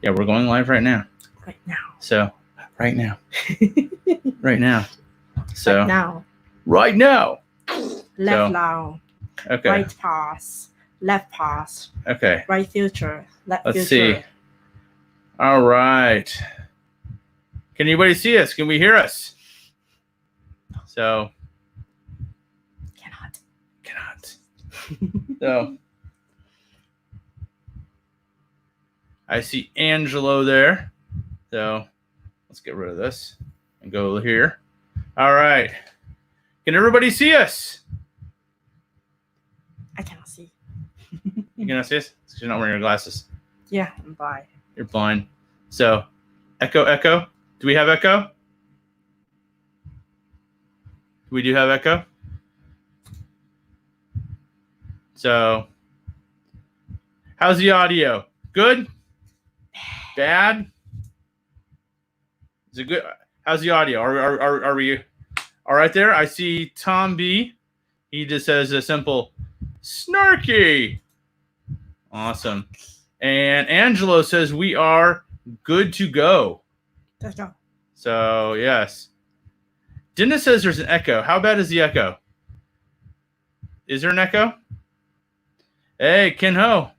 Yeah, we're going live right now. Right now. So, right now. Right now. So, Right now. Right now. Left now. Okay. Right pass. Left pass. Okay. Right future. Left Let's future. see. All right. Can anybody see us? Can we hear us? So. Cannot. So. I see Angelo there. So let's get rid of this and go here. All right. Can everybody see us? I cannot see. You cannot see us? Because you're not wearing your glasses. Yeah, I'm blind. You're blind. So, echo. Do we have echo? We do have echo. So, how's the audio? Good? Bad? Is it good? How's the audio? Are we all right there? I see Tom B. He just says a simple snarky. Awesome. And Angelo says we are good to go. Let's go. So, yes. Dennis says there's an echo. How bad is the echo? Is there an echo? Hey, Ken Ho.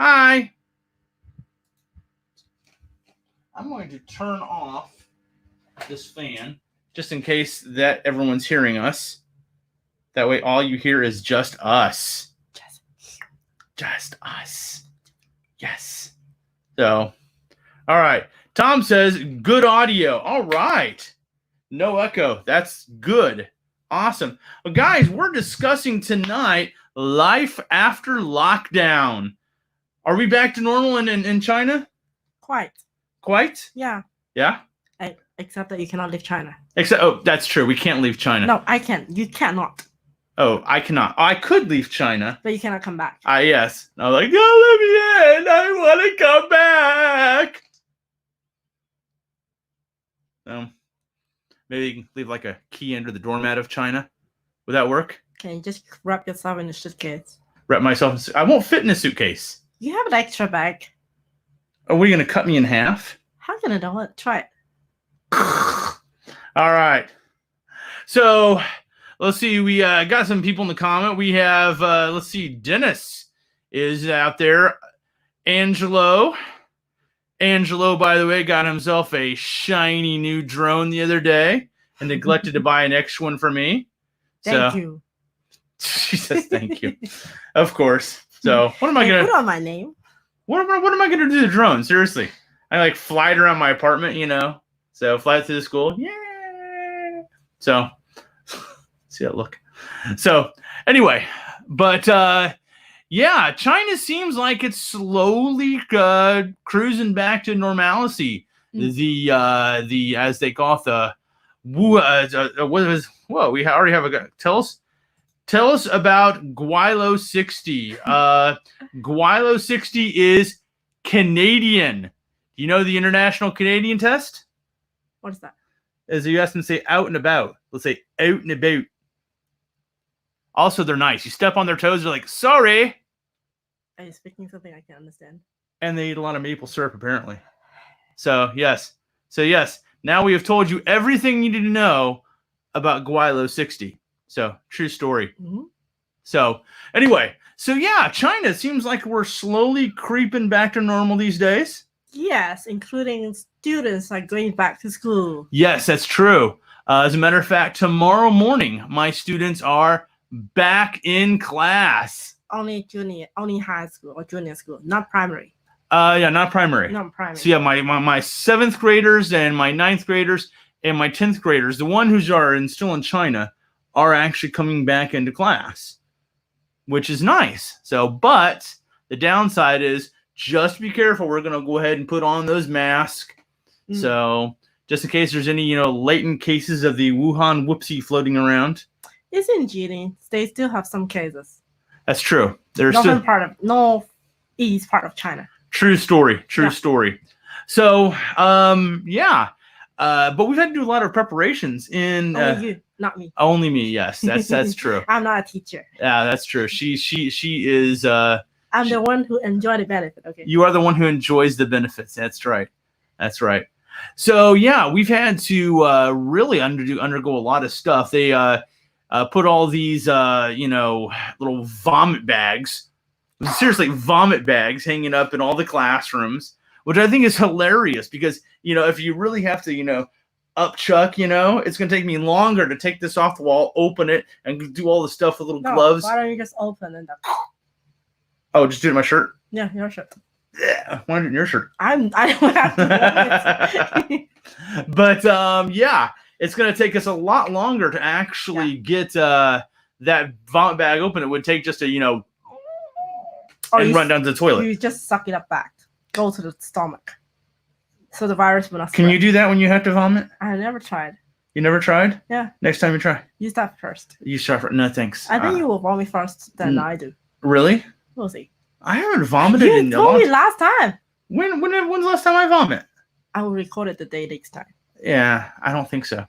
Hi. I'm going to turn off this fan just in case that everyone's hearing us. That way all you hear is just us. Just us. Yes. So, all right. Tom says good audio. All right. No echo. That's good. Awesome. Well, guys, we're discussing tonight life after lockdown. Are we back to normal in China? Quite. Yeah. Except that you cannot leave China. That's true. We can't leave China. No, I can. You cannot. Oh, I cannot. I could leave China. But you cannot come back. Yes. I was like, oh, let me in. I want to come back. Maybe you can leave like a key under the doormat of China. Would that work? Can you just wrap yourself in a suitcase? Wrap myself in I won't fit in a suitcase. You have an extra bag. Are we going to cut me in half? How can I do it? Try it. All right. So, let's see. We got some people in the comment. We have, let's see, Dennis is out there. Angelo, by the way, got himself a shiny new drone the other day and neglected to buy an extra one for me. Thank you. She says thank you. Of course. So, what am I going to... Put on my name. What am I going to do to the drone? Seriously. I fly it around my apartment, So, fly it to the school. Yeah. So, see that look. So, anyway, but yeah, China seems like it's slowly cruising back to normalcy. The as they call it, the we already have a tell us about Guilo 60. Guilo 60 is Canadian. Do you know the International Canadian Test? What is that? As you ask them to say out and about. Let's say out and about. Also, they're nice. You step on their toes, they're like, sorry. Are you speaking something I can understand? And they eat a lot of maple syrup, apparently. So, yes. Now we have told you everything you need to know about Guilo 60. So, true story. Mm-hmm. So, anyway. So, yeah, China seems like we're slowly creeping back to normal these days. Yes, including students are going back to school. Yes, that's true. As a matter of fact, tomorrow morning, my students are back in class. Only high school or junior school, not primary. Yeah, not primary. Not primary. So yeah, my 7th graders and my 9th graders and my 10th graders, the one who's still in China, are actually coming back into class, which is nice. So, but the downside is just be careful. We're gonna go ahead and put on those masks. So just in case there's any latent cases of the Wuhan whoopsie floating around. It's in Jilin. They still have some cases. That's true. There's northeast part of China. True story. So, yeah. But we've had to do a lot of preparations in. Only you, not me. Only me. Yes, that's true. I'm not a teacher. Yeah, that's true. She is I'm the one who enjoy the benefit. Okay. You are the one who enjoys the benefits. That's right. That's right. So yeah, we've had to really undergo a lot of stuff. They put all these little vomit bags, seriously vomit bags, hanging up in all the classrooms, which I think is hilarious because if you really have to upchuck, it's gonna take me longer to take this off the wall, open it, and do all the stuff with little gloves. Why don't you just open and Oh, just do it in my shirt. Yeah, your shirt. Yeah, why not in your shirt? I don't have to vomit. But yeah, it's going to take us a lot longer to actually get that vomit bag open. It would take just a and run down to the toilet. You just suck it up back. Go to the stomach. So the virus will not spread. Can you do that when you have to vomit? I never tried. You never tried? Yeah. Next time you try. You start first. You start first. No, thanks. I think you will vomit first than I do. Really? We'll see. I haven't vomited in a long time. You told me last time. When's the last time I vomit? I will record it the day next time. Yeah, I don't think so.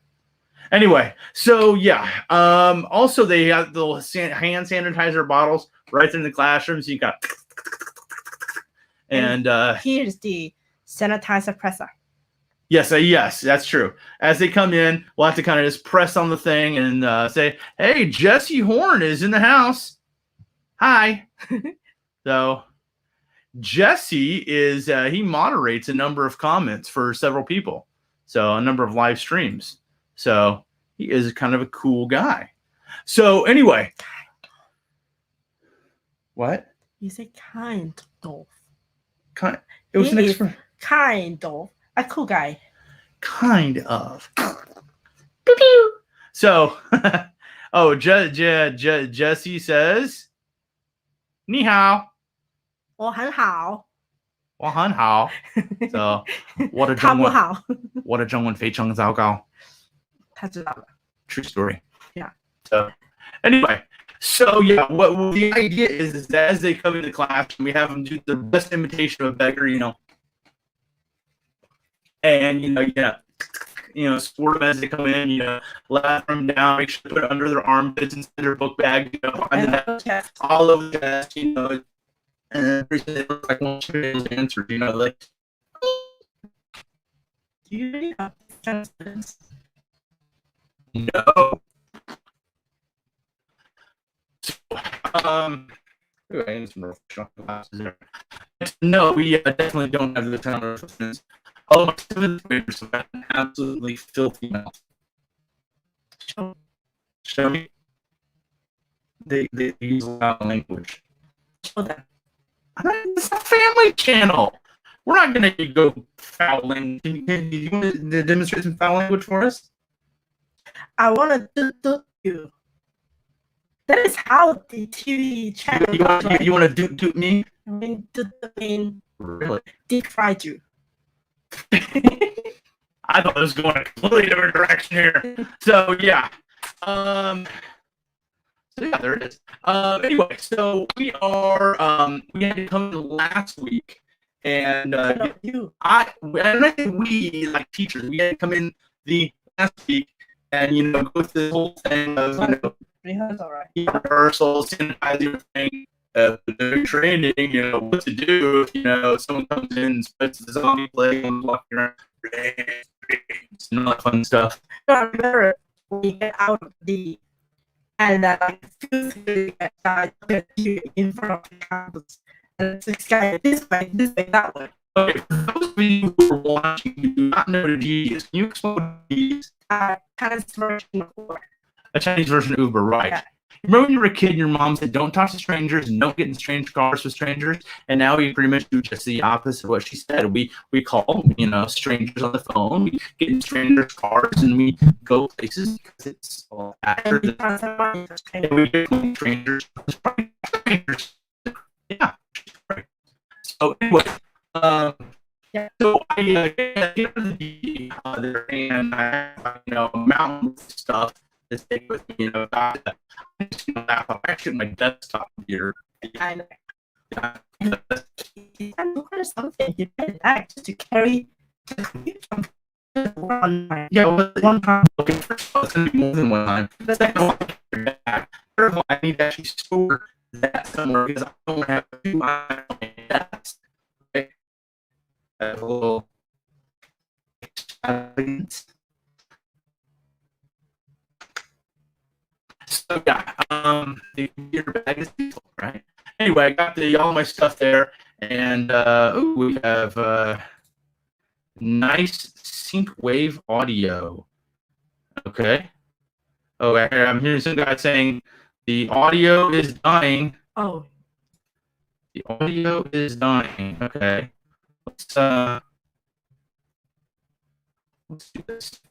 Anyway, so yeah. Also, they have the hand sanitizer bottles right in the classrooms. You got, and here's the sanitizer presser. Yes, yes, that's true. As they come in, we'll have to kind of just press on the thing and say, "Hey, Jesse Horn is in the house. Hi." So Jesse is he moderates a number of comments for several people, so a number of live streams. So he is kind of a cool guy. So anyway, what you say? Kind of. It was an expression. Kind of a cool guy. Kind of. So, Jesse says, 你好。我很好。我很好。So, 我的中文非常糟糕。他知道了。True story. Yeah. So, anyway, what the idea is that as they come into class, we have them do the best imitation of a beggar, and support them as they come in, let them down, make sure to put it under their armpits instead of their book bag, all over the chest, and everything they look like one should answer, like. Do you really have this? No. No, we definitely don't have the kind of reference. All of my 7th graders have an absolutely filthy mouth. Show me. They use a lot of language. Show them. It's a family channel. We're not going to go fouling. Can you want to demonstrate some foul language for us? I want to do you. That is how the TV channel. You want to do me? I mean, really? Deep fried you. I thought it was going a completely different direction here. So yeah. There it is. Anyway, so we had to come in last week, and I think we, like teachers, we had to come in the last week and go through the whole thing of rehearsals, sanitize everything, the training, what to do if someone comes in and spreads the zombie plague and walking around, and all that fun stuff. I remember we get out of the and in front of the campus, and this guy this way, that way. Okay, for those of you who are watching, you do not know what G is. Can you explain what G is? Chinese version of Uber. A Chinese version of Uber, right? Yeah. Remember when you were a kid and your mom said, "Don't talk to strangers and don't get in strange cars with strangers," and now we pretty much do just the opposite of what she said. We call strangers on the phone, we get in strangers' cars, and we go places because it's all after and we get strangers. Yeah. Right. So anyway, so I get to the there and I have mountain stuff to take with me, actually my desktop computer. I know. Something you did just to carry the computer one time. Okay, first of all, it's going to be more than one time. Second of all, I need to actually store that somewhere because I don't have two mics on my desk. Okay? A little extravagance. So yeah, the computer bag is peaceful, right? Anyway, I got all my stuff there, and we have nice sync wave audio. Okay. Oh, I'm hearing some guy saying the audio is dying. Oh. The audio is dying. Okay. Let's do this.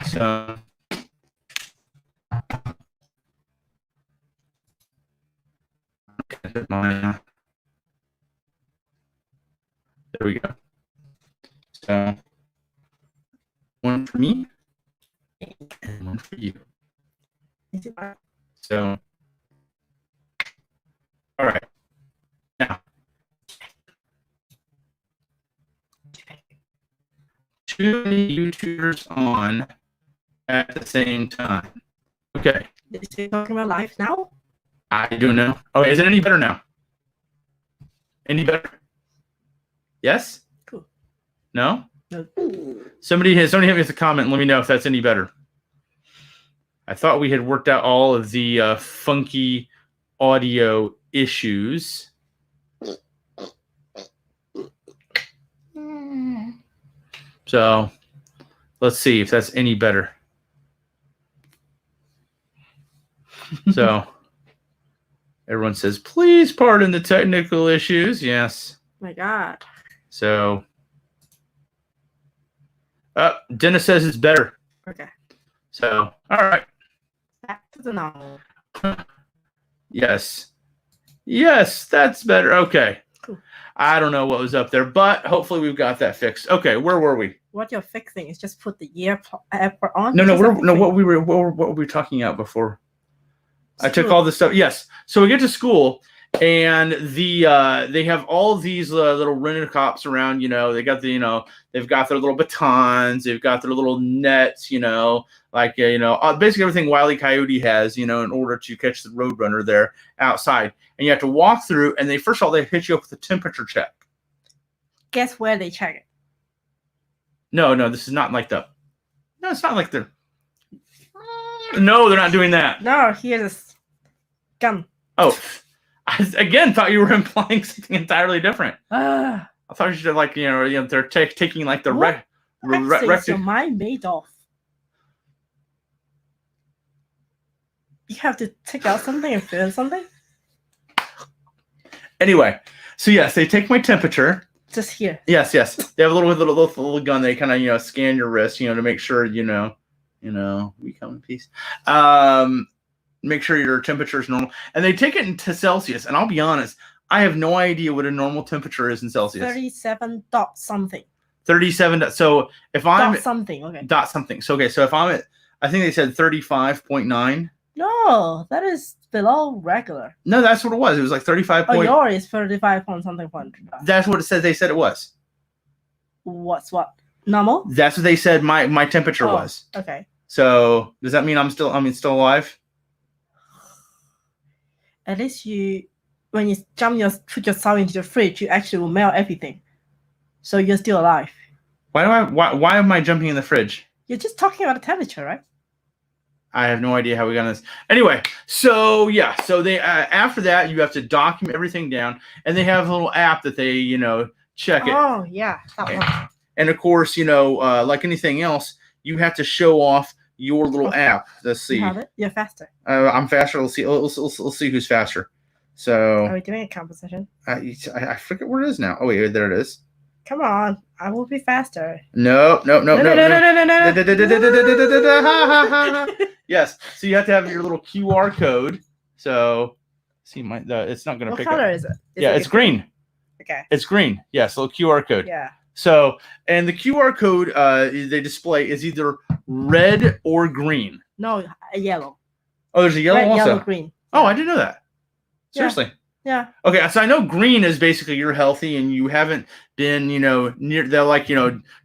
So there we go. So one for me and one for you. So all right. Now too many YouTubers on at the same time. Okay. Is he talking about live now? I don't know. Oh, is it any better now? Any better? Yes? Cool. No? No. Somebody hit me with a comment and let me know if that's any better. I thought we had worked out all of the funky audio issues. So let's see if that's any better. So everyone says, please pardon the technical issues. Yes. My God. So Dennis says it's better. Okay. So, all right. Back to the normal. Yes. Yes, that's better. Okay. Cool. I don't know what was up there, but hopefully we've got that fixed. Okay, where were we? What you're fixing is just put the AirPod on. No, what were we talking about before? School. I took all this stuff. Yes. So we get to school and they have all these little rented cops around, they got they've got their little batons, they've got their little nets, like, basically everything Wile E. Coyote has, in order to catch the roadrunner there outside. And you have to walk through and first of all, they hit you up with a temperature check. Guess where they check it? No, this is not like the, no, it's not like the, no, they're not doing that. No, here's a gun. Oh, I again thought you were implying something entirely different. I thought you should they're taking like the what is your mind made of? You have to take out something and feel something. Anyway, so yes, they take my temperature. Just here. Yes. They have a little gun. They kind of scan your wrist, to make sure we come in peace. Make sure your temperature is normal, and they take it into Celsius. And I'll be honest, I have no idea what a normal temperature is in Celsius. 37 dot something. 37. So if I'm dot something, okay. Dot something. So okay. So if I'm at, I think they said 35.9. No, that is below regular. No, that's what it was. It was like 35. Oh, yours is 35 point something point. That's what it said. They said it was. What's what? Normal? That's what they said. My temperature was. Okay. So does that mean I'm still alive? At least when you put yourself into the fridge, you actually will melt everything. So you're still alive. Why am I jumping in the fridge? You're just talking about the temperature, right? I have no idea how we got this. Anyway, so yeah, so they after that you have to document everything down, and they have a little app that they check it. Oh yeah, that one. And of course, like anything else, you have to show off your little app. Let's see. You have it? You're faster. I'm faster. Let's see. Let's see who's faster. So. Are we doing a composition? I forget where it is now. Oh wait, there it is. Come on, I will be faster. No. Yes. So you have to have your little QR code. So see it's not going to pick up. What color is it? It's green. Okay. It's green. Yes, little QR code. Yeah. So, and the QR code they display is either red or green. No, yellow. Oh, there's a yellow red, also. Yellow, green. Oh, I didn't know that. Seriously. Yeah. Okay, so I know green is basically you're healthy and you haven't been, near. They're like,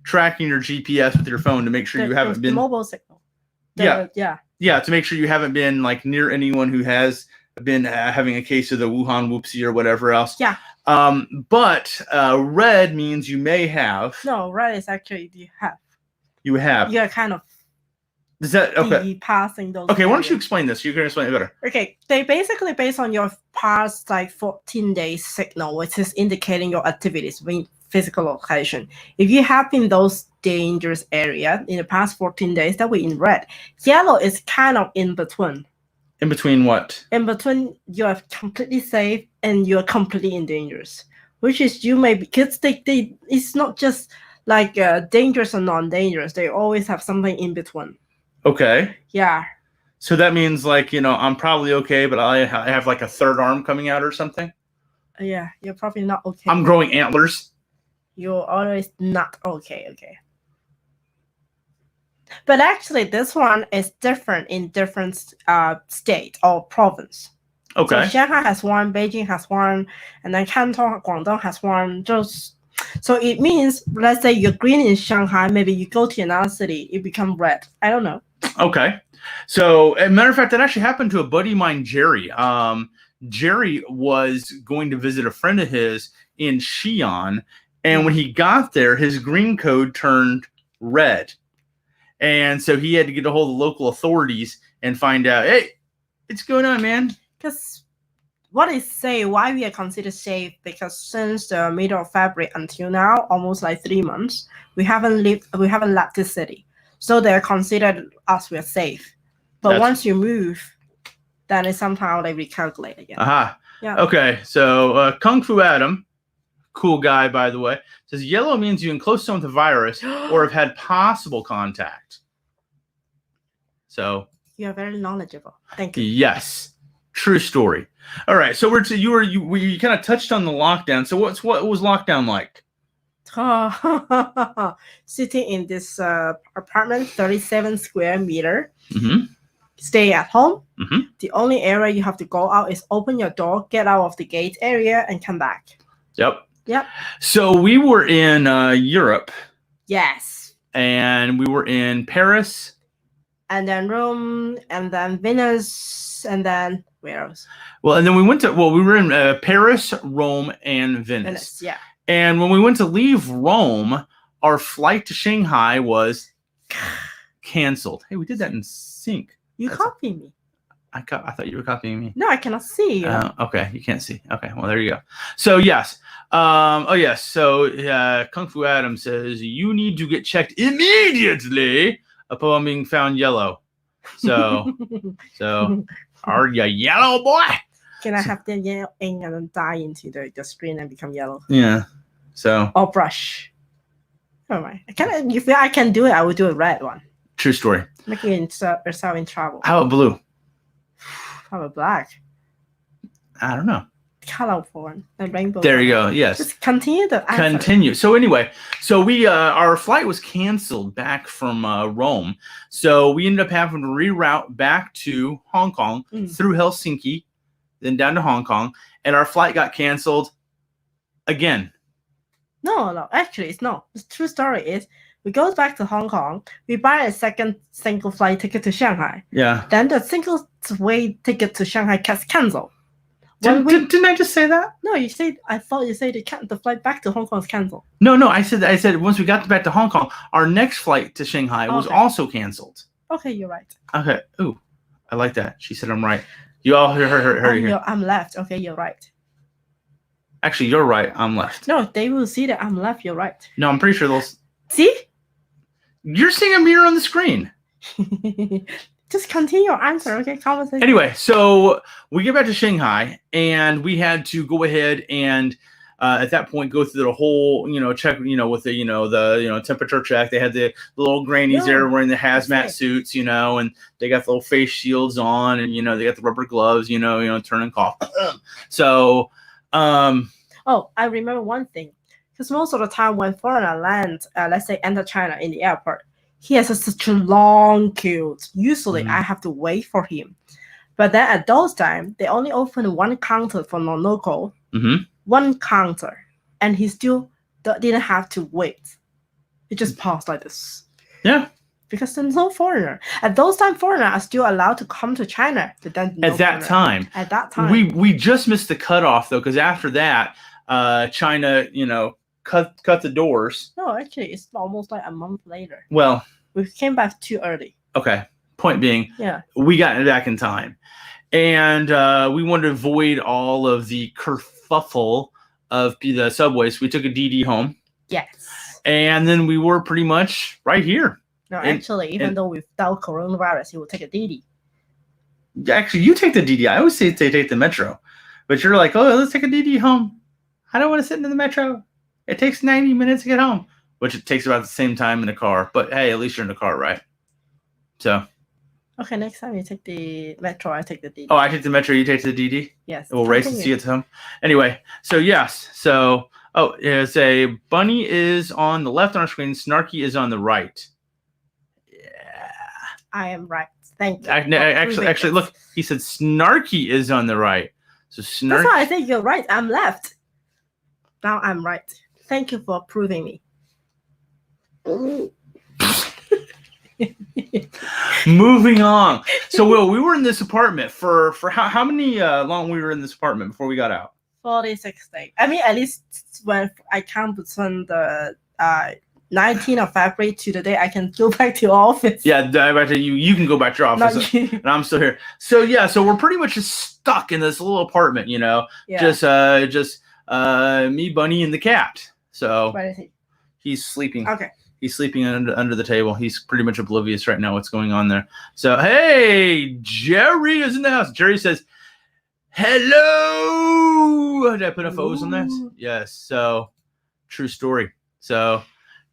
tracking your GPS with your phone to make sure you haven't been. The mobile signal. Yeah, to make sure you haven't been like near anyone who has been having a case of the Wuhan whoopsie or whatever else. Yeah. But red means you may have. No, red is actually you have. You have. You're kind of. Is that okay? Passing those. Okay, why don't you explain this? You can explain it better. Okay, they basically based on your past like 14 days signal, which is indicating your activities in physical location. If you have been those dangerous area in the past 14 days, that will in red. Yellow is kind of in between. In between what? In between, you are completely safe and you are completely in dangerous, which is you may because they it's not just like dangerous or non-dangerous. They always have something in between. Okay. Yeah. So that means like, I'm probably okay, but I have like a third arm coming out or something? Yeah, you're probably not okay. I'm growing antlers. You're always not okay. But actually, this one is different in different state or province. Okay. So Shanghai has one, Beijing has one, and then Canton, Guangdong has one. So it means, let's say you're green in Shanghai, maybe you go to another city, it becomes red. I don't know. Okay. So, as a matter of fact, that actually happened to a buddy of mine, Jerry. Jerry was going to visit a friend of his in Xi'an, and when he got there, his green code turned red. And so he had to get a hold of the local authorities and find out, hey, what's going on, man? Because what they say, why we are considered safe, because since the middle of February until now, almost like 3 months, we haven't left the city. So they're considered us we're safe. But once you move, then it's somehow they recalculate again. Aha. Yeah. Okay, so Kung Fu Adam, cool guy, by the way, says yellow means you're in close zone with the virus or have had possible contact. So you are very knowledgeable. Thank you. Yes, true story. All right, so we kind of touched on the lockdown. So what was lockdown like? Sitting in this apartment, 37 square meter. Mm-hmm. Stay at home. Mm-hmm. The only area you have to go out is open your door, get out of the gate area, and come back. Yep. Yep. So we were in Europe. Yes. And we were in Paris. And then Rome, and then Venice, and then where else? Well, and then we were in Paris, Rome, and Venice. Yeah. And when we went to leave Rome, our flight to Shanghai was canceled. Hey, we did that in sync. You copied me. I thought you were copying me. No, I cannot see you. Okay, you can't see. Okay, well, there you go. So, yes. Yes. So, Kung Fu Adam says, you need to get checked immediately upon being found yellow. So, are you yellow, boy? Can I have the yellow ink and then dye into the screen and become yellow? Yeah. So. Or brush. All right. If I can do it, I will do a red one. True story. Making yourself in trouble. How about blue? How about black? I don't know. Colorful one. And rainbow. There you go. Yes. Just continue the answer. Continue. So anyway, our flight was canceled back from Rome. So we ended up having to reroute back to Hong Kong through Helsinki, then down to Hong Kong, and our flight got canceled again. No. Actually, it's not. The true story is we go back to Hong Kong. We buy a second single flight ticket to Shanghai. Yeah. Then the single way ticket to Shanghai gets canceled. Didn't I just say that? No, you said. I thought you said the flight back to Hong Kong is canceled. No. I said once we got back to Hong Kong, our next flight to Shanghai was also canceled. Okay, you're right. Okay. Ooh, I like that. She said I'm right. You all heard her. I'm left. Okay, you're right. Actually, you're right. I'm left. No, they will see that I'm left. You're right. No, I'm pretty sure they'll see. You're seeing a mirror on the screen. Just continue your answer, okay? Conversation. Anyway, so we get back to Shanghai, and we had to go ahead and at that point go through the whole, check, with the temperature check. They had the little grannies there wearing the hazmat suits, and they got the little face shields on, and they got the rubber gloves, turn and cough. So, I remember one thing, because most of the time when foreigner lands, let's say enter China in the airport, he has such a long queue. Usually, I have to wait for him. But then at those time, they only opened one counter for non-local, one counter, and he still didn't have to wait. He just passed like this. Yeah. Because there's no foreigner. At those time, foreigners are still allowed to come to China. But then At that time. We just missed the cutoff, though, because after that, China, cut the doors. No, actually, it's almost like a month later. Well. We came back too early. Okay. Point being, we got back in time. And we wanted to avoid all of the kerfuffle of the subways. We took a DD home. Yes. And then we were pretty much right here. No, actually, even though without coronavirus, you will take a DD. Actually, you take the DD. I always say they take the metro. But you're like, oh, let's take a DD home. I don't want to sit in the metro. It takes 90 minutes to get home. Which it takes about the same time in a car. But hey, at least you're in the car, right? So. Okay, next time you take the metro, I take the DD. Oh, I take the metro, you take the DD? Yes. We'll race and see it home. Anyway, so yes. So, it's a bunny is on the left on our screen. Snarky is on the right. I am right. Thank you. Actually, look. He said Snarky is on the right. So Snarky. That's why I think you're right. I'm left. Now I'm right. Thank you for proving me. Moving on. So, Will, we were in this apartment for how many long we were in this apartment before we got out? 46 days. I mean, at least when I count between the 19th of February to the day I can go back to office. Yeah, you can go back to your office, and I'm still here. So yeah, so we're pretty much just stuck in this little apartment, just me, Bunny, and the cat. So where is he? He's sleeping. Okay. He's sleeping under the table. He's pretty much oblivious right now what's going on there. So hey, Jerry is in the house. Jerry says, "Hello." Did I put enough O's on that? Yes. So true story. So.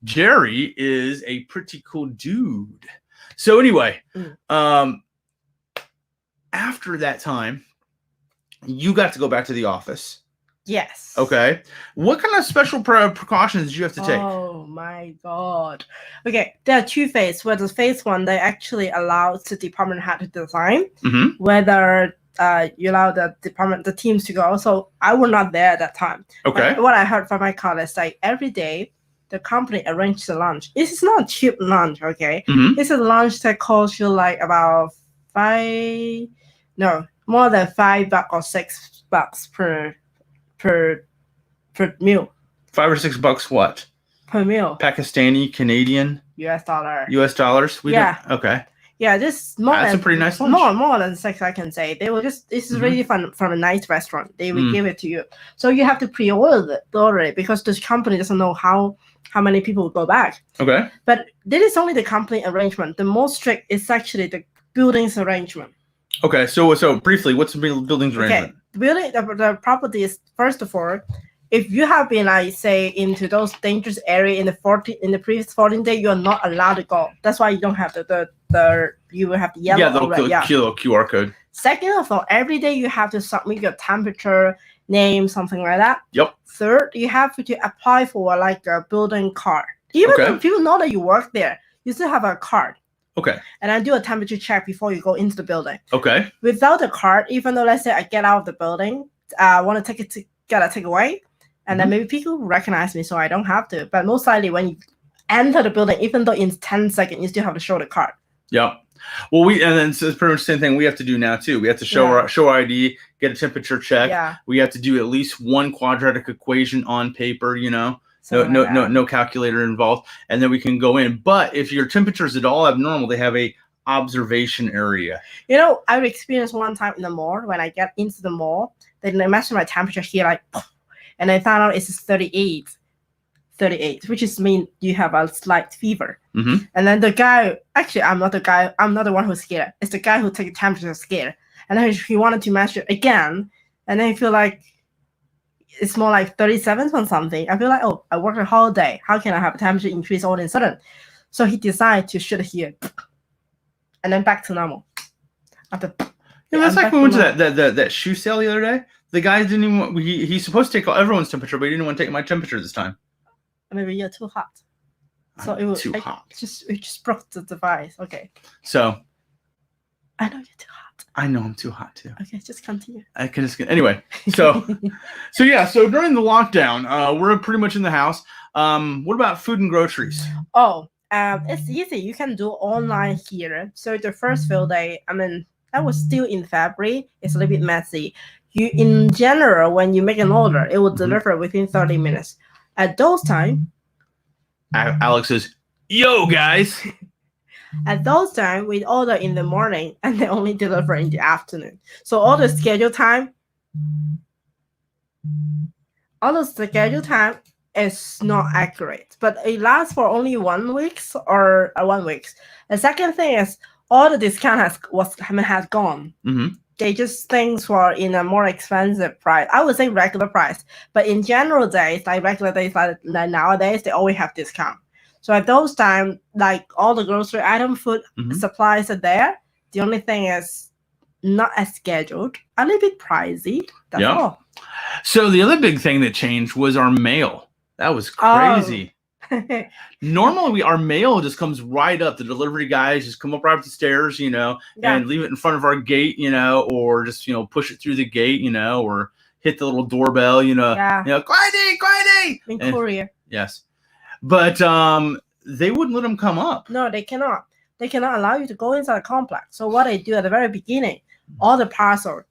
Jerry is a pretty cool dude. So anyway, after that time, you got to go back to the office. Yes. Okay. What kind of special precautions did you have to take? Oh my God. Okay, there are two phases. Where the phase one, they actually allow the department head to design whether you allow the teams to go. So I was not there at that time. Okay. But what I heard from my colleagues, like every day, the company arranged the lunch. It's not a cheap lunch, okay? It's a lunch that costs you like about more than $5 or $6 per meal. $5 or $6 what? Per meal. Pakistani, Canadian, US dollar. US dollars? Okay. Yeah, this more that's a pretty nice lunch. More than 6, I can say. They will this is really fun from a nice restaurant. They will give it to you. So you have to pre-order it because this company doesn't know how many people will go back. Okay. But this is only the company arrangement. The most strict is actually the building's arrangement. Okay, so briefly, what's the building's arrangement? Okay, the property is, first of all, if you have been, like, say, into those dangerous areas in the previous 14 days, you are not allowed to go. That's why you don't have you will have the yellow. The QR code. Second of all, every day you have to submit your temperature, name, something like that. Yep. Third, you have to apply for like a building card. Even if people know that you work there, you still have a card. Okay. And I do a temperature check before you go into the building. Okay. Without the card, even though let's say I get out of the building, I want to get a takeaway, and then maybe people recognize me, so I don't have to. But most likely, when you enter the building, even though in 10 seconds, you still have to show the card. Yep. Well, it's pretty much the same thing we have to do now too. We have to show our ID, get a temperature check. Yeah. We have to do at least one quadratic equation on paper. No calculator involved, and then we can go in. But if your temperature is at all abnormal, they have a observation area. I've experienced one time in the mall when I get into the mall, they measure my temperature here, and I found out it's 38, which is mean you have a slight fever. And then the guy, actually, I'm not the one who's scared. It's the guy who takes the temperature scared. And then he wanted to measure again, and then I feel like it's more like 37 or something. I feel like, oh, I worked a whole day. How can I have a temperature increase all of a sudden? So he decided to shoot here, and then back to normal. That's like we went to that shoe sale the other day. The guy didn't even want, he's supposed to take everyone's temperature, but he didn't want to take my temperature this time. Maybe you're too hot. So it was too hot. It just broke the device. Okay. So. I know you're too hot. I know I'm too hot too. Okay, just continue. I can just anyway. So yeah. So during the lockdown, we're pretty much in the house. What about food and groceries? Oh, it's easy. You can do online here. So the first few days, I mean, that was still in February. It's a little bit messy. You, in general, when you make an order, it will deliver within 30 minutes. At those time, Alex says, "Yo, guys." At those time, we order in the morning and they only deliver in the afternoon. So all the schedule time is not accurate, but it lasts for only 1 week or 1 week. The second thing is all the discount has gone. They just things were in a more expensive price. I would say regular price, but in general days, like regular days like nowadays, they always have discount. So at those times, like all the grocery item, food supplies are there. The only thing is not as scheduled, a little bit pricey. That's all. So the other big thing that changed was our mail. That was crazy. Normally, our mail just comes right up. The delivery guys just come up right up the stairs, and leave it in front of our gate, or just push it through the gate, or hit the little doorbell, quiety. In courier. Yes. But they wouldn't let them come up. No, they cannot. They cannot allow you to go inside the complex. So what they do at the very beginning, all the parcel,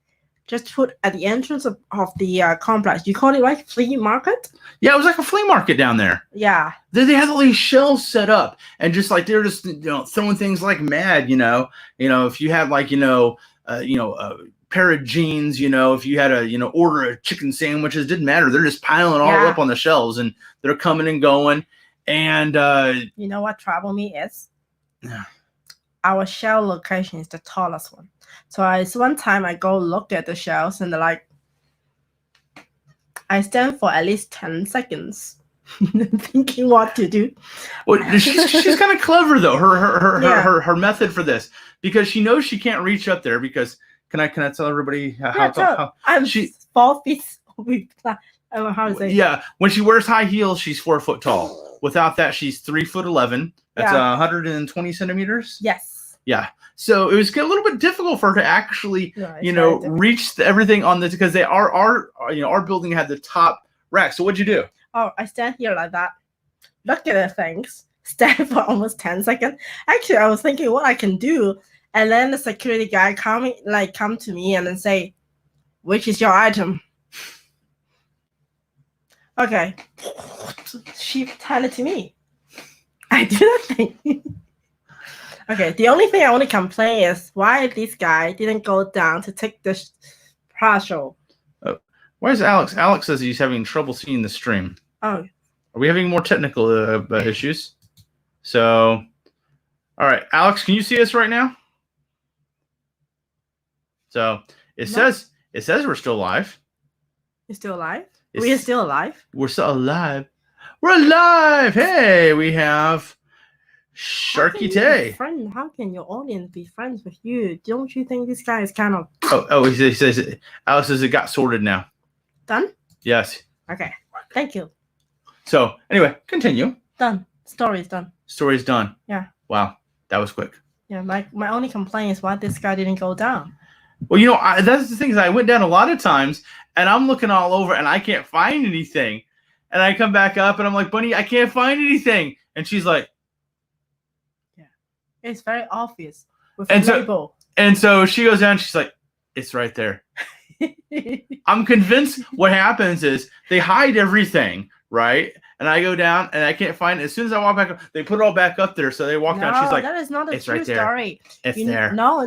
just put at the entrance of the complex. You call it like flea market? Yeah, it was like a flea market down there. Yeah. They had all these shelves set up, and just like they were just throwing things like mad. If you had like a pair of jeans, if you had a order of chicken sandwiches, didn't matter. They're just piling all up on the shelves, and they're coming and going. And you know what trouble me is? Yeah. Our shelf location is the tallest one. So one time I go look at the shelves and they're like, I stand for at least 10 seconds thinking what to do. Well, she's kind of clever though. Her method for this, because she knows she can't reach up there. Because can I tell everybody how I'm 4 feet with how to say? Yeah, when she wears high heels, she's 4 foot tall. Without that, she's 3'11". That's 120 centimeters. Yes. Yeah. So it was a little bit difficult for her to actually, reach everything on this, because our building had the top rack. So what'd you do? Oh, I stand here like that. Look at the things. Stand for almost 10 seconds. Actually, I was thinking what I can do, and then the security guy come to me and then say, "Which is your item?" Okay. She handed it to me. I do nothing. Okay, the only thing I want to complain is why this guy didn't go down to take the partial. Oh, where's Alex? Alex says he's having trouble seeing the stream. Oh. Are we having more technical issues? So, all right, Alex, can you see us right now? So it says we're still live. You're still alive? We're still alive? We're still alive. We're alive. Hey, we have SnarkyGuy. How can your audience be friends with you? Don't you think this guy is kind of... He says Alice says it got sorted now. Done? Yes. Okay. Thank you. So anyway, continue. Done. Story's done. Story's done. Yeah. Wow, that was quick. Yeah, my only complaint is why this guy didn't go down. Well, that's the thing, is I went down a lot of times, and I'm looking all over, and I can't find anything. And I come back up, and I'm like, Bunny, I can't find anything. And she's like... Yeah. It's very obvious with a label. And so she goes down, she's like, it's right there. I'm convinced what happens is they hide everything, right? And I go down, and I can't find it. As soon as I walk back up, they put it all back up there. So they walk down, she's like, that is not a true right there. Story. It's there. No.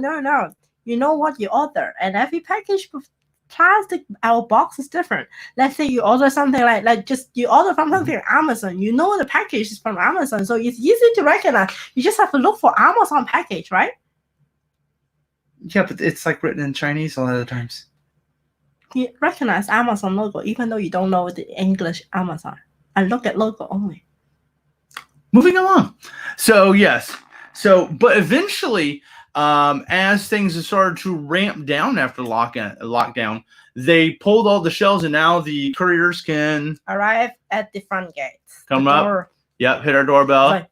You know what you order, and every package with plastic our box is different. Let's say you order something like just you order from something like Amazon. You know the package is from Amazon, so it's easy to recognize. You just have to look for Amazon package, right? Yeah, but it's like written in Chinese a lot of the times. You recognize Amazon logo even though you don't know the English Amazon. And look at logo only. Moving along. So yes. But eventually, as things started to ramp down after lockdown, they pulled all the shelves, and now the couriers can arrive at the front gates. Come up. Yep, hit our doorbell. Like,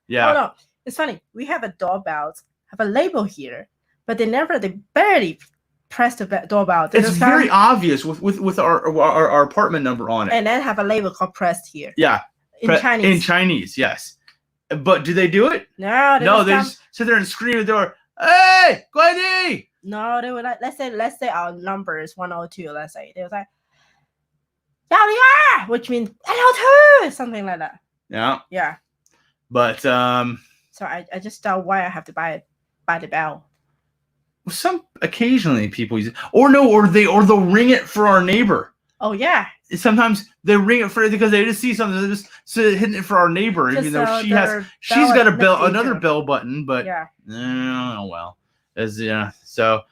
yeah. Oh no, it's funny. We have a doorbell, have a label here, But they barely press the doorbell. They It's just very come obvious with our apartment number on it. and then have a label called pressed here. Yeah. In Chinese. In Chinese, yes. But do they do it? No, They just sit there and scream at the door. Hey, Guai. No, they were like, let's say our number is 102. Let's say they was like, "Yao, which means hello too," something like that. Yeah. Yeah. But So I just doubt why I have to buy the bell. Occasionally people use it, or they'll ring it for our neighbor. Oh yeah. Sometimes they ring it for because they just see something. They're just hitting it for our neighbor, even though she's got another bell button. But yeah. Oh well, So,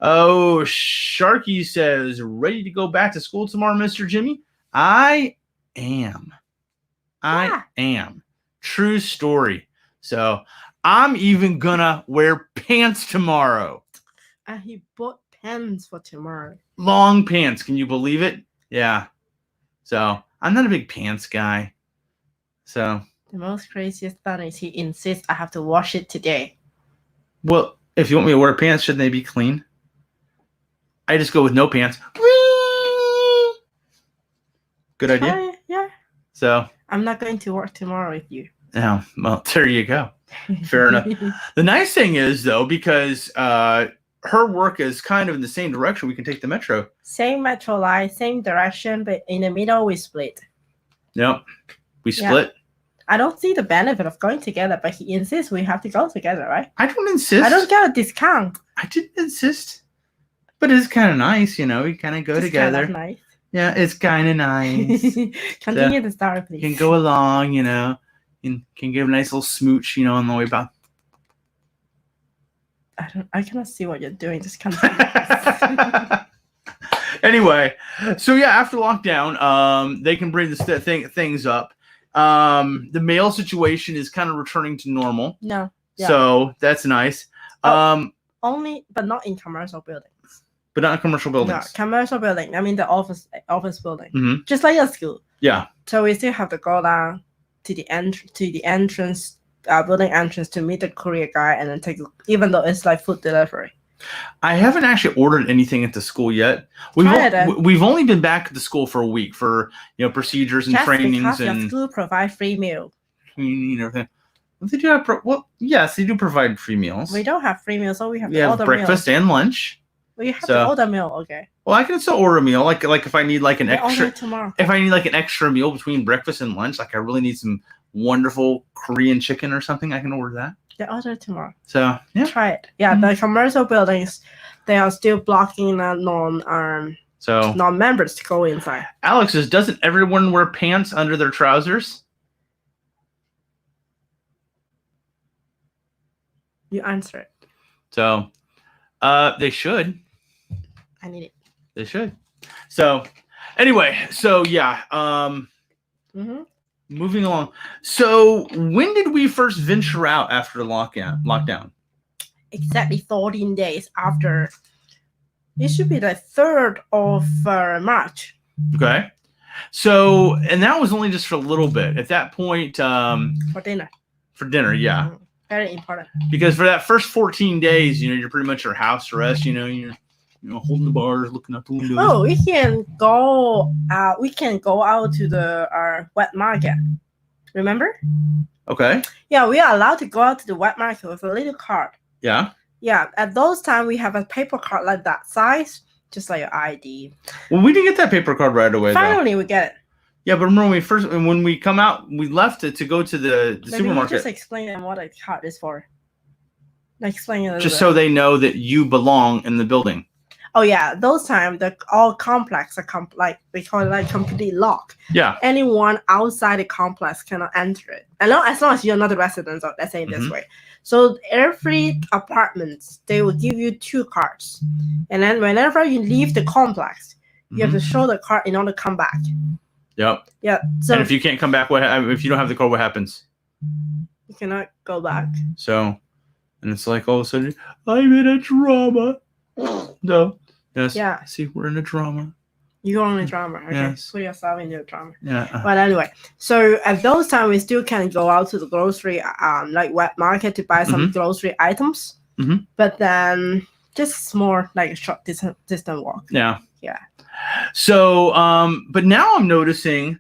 Sharky says, ready to go back to school tomorrow, Mr. Jimmy? I am. I am. True story. So I'm even gonna wear pants tomorrow. And he bought pants for tomorrow. Long pants. Can you believe it? Yeah. So I'm not a big pants guy. So the most craziest thing is he insists I have to wash it today. Well, if you want me to wear pants, shouldn't they be clean? I just go with no pants. Good idea. Yeah. So I'm not going to work tomorrow with you. Oh, well, there you go. Fair enough. The nice thing is, though, because her work is kind of in the same direction, we can take the metro. Same metro line, same direction, but in the middle we split. Yep. We split. Yeah. I don't see the benefit of going together, but he insists we have to go together, right? I don't insist. I don't get a discount. I didn't insist. But it's kind of nice, we kind of go together. Kind of nice. Yeah, it's kind of nice. Continue the story, please. You can go along, and can give a nice little smooch, on the way back. I cannot see what you're doing. Just continue. Anyway, so yeah, after lockdown, they can bring things up. The mail situation is kind of returning to normal. No. Yeah. So that's nice. Only, but not in commercial buildings. But not in commercial buildings. No, commercial building. I mean the office building. Mm-hmm. Just like a school. Yeah. So we still have to go down to the entrance, building entrance to meet the courier guy and then take, even though it's like food delivery. I haven't actually ordered anything at the school yet. We've only been back at the school for a week for procedures and trainings because and your school provide free meal. Everything. They do have yes, they do provide free meals. We don't have free meals, so we have to order breakfast meals. And lunch. We have to order meal, okay. Well, I can still order a meal, like if I need like an extra. Tomorrow. If I need like an extra meal between breakfast and lunch, like I really need some wonderful Korean chicken or something, I can order that. They order tomorrow. So yeah, try it. Yeah, The commercial buildings, they are still blocking non-members to go inside. Alex says, doesn't everyone wear pants under their trousers? You answer it. So, they should. I need it. They should. So, anyway, yeah. Moving along. So, when did we first venture out after the lockdown? Exactly 14 days after. It should be the 3rd of March. Okay. So, and that was only just for a little bit. At that point, for dinner. For dinner, yeah. Very important. Because for that first 14 days, you're pretty much your house arrest. You're holding the bars, looking out the windows. Oh, we can go out. We can go out to the wet market. Remember? Okay. Yeah, we are allowed to go out to the wet market with a little card. Yeah. Yeah. At those times, we have a paper card like that size, just like your ID. Well, we didn't get that paper card right away. Finally, we get it. Yeah, but remember when we come out, we left it to go to the supermarket. Just explain them what a card is for. Explain it. Just so they know that you belong in the building. Oh yeah, those times all complex are we call it like completely locked. Yeah. Anyone outside the complex cannot enter it. As long as you're not a resident, so let's say it this way. So every apartment, they will give you 2 cards, and then whenever you leave the complex, you have to show the card in order to come back. Yep. Yeah. So and if you can't come back, if you don't have the card, what happens? You cannot go back. So, and it's like all of a sudden, I'm in a drama. No. Yes. Yeah. See, we're in a drama. You're in a drama. Okay. Yes. Put yourself in your drama. Yeah. But anyway, so at those times, we still can go out to the grocery, like wet market to buy some grocery items. Mhm. But then just more like a short distance walk. Yeah. Yeah. So, but now I'm noticing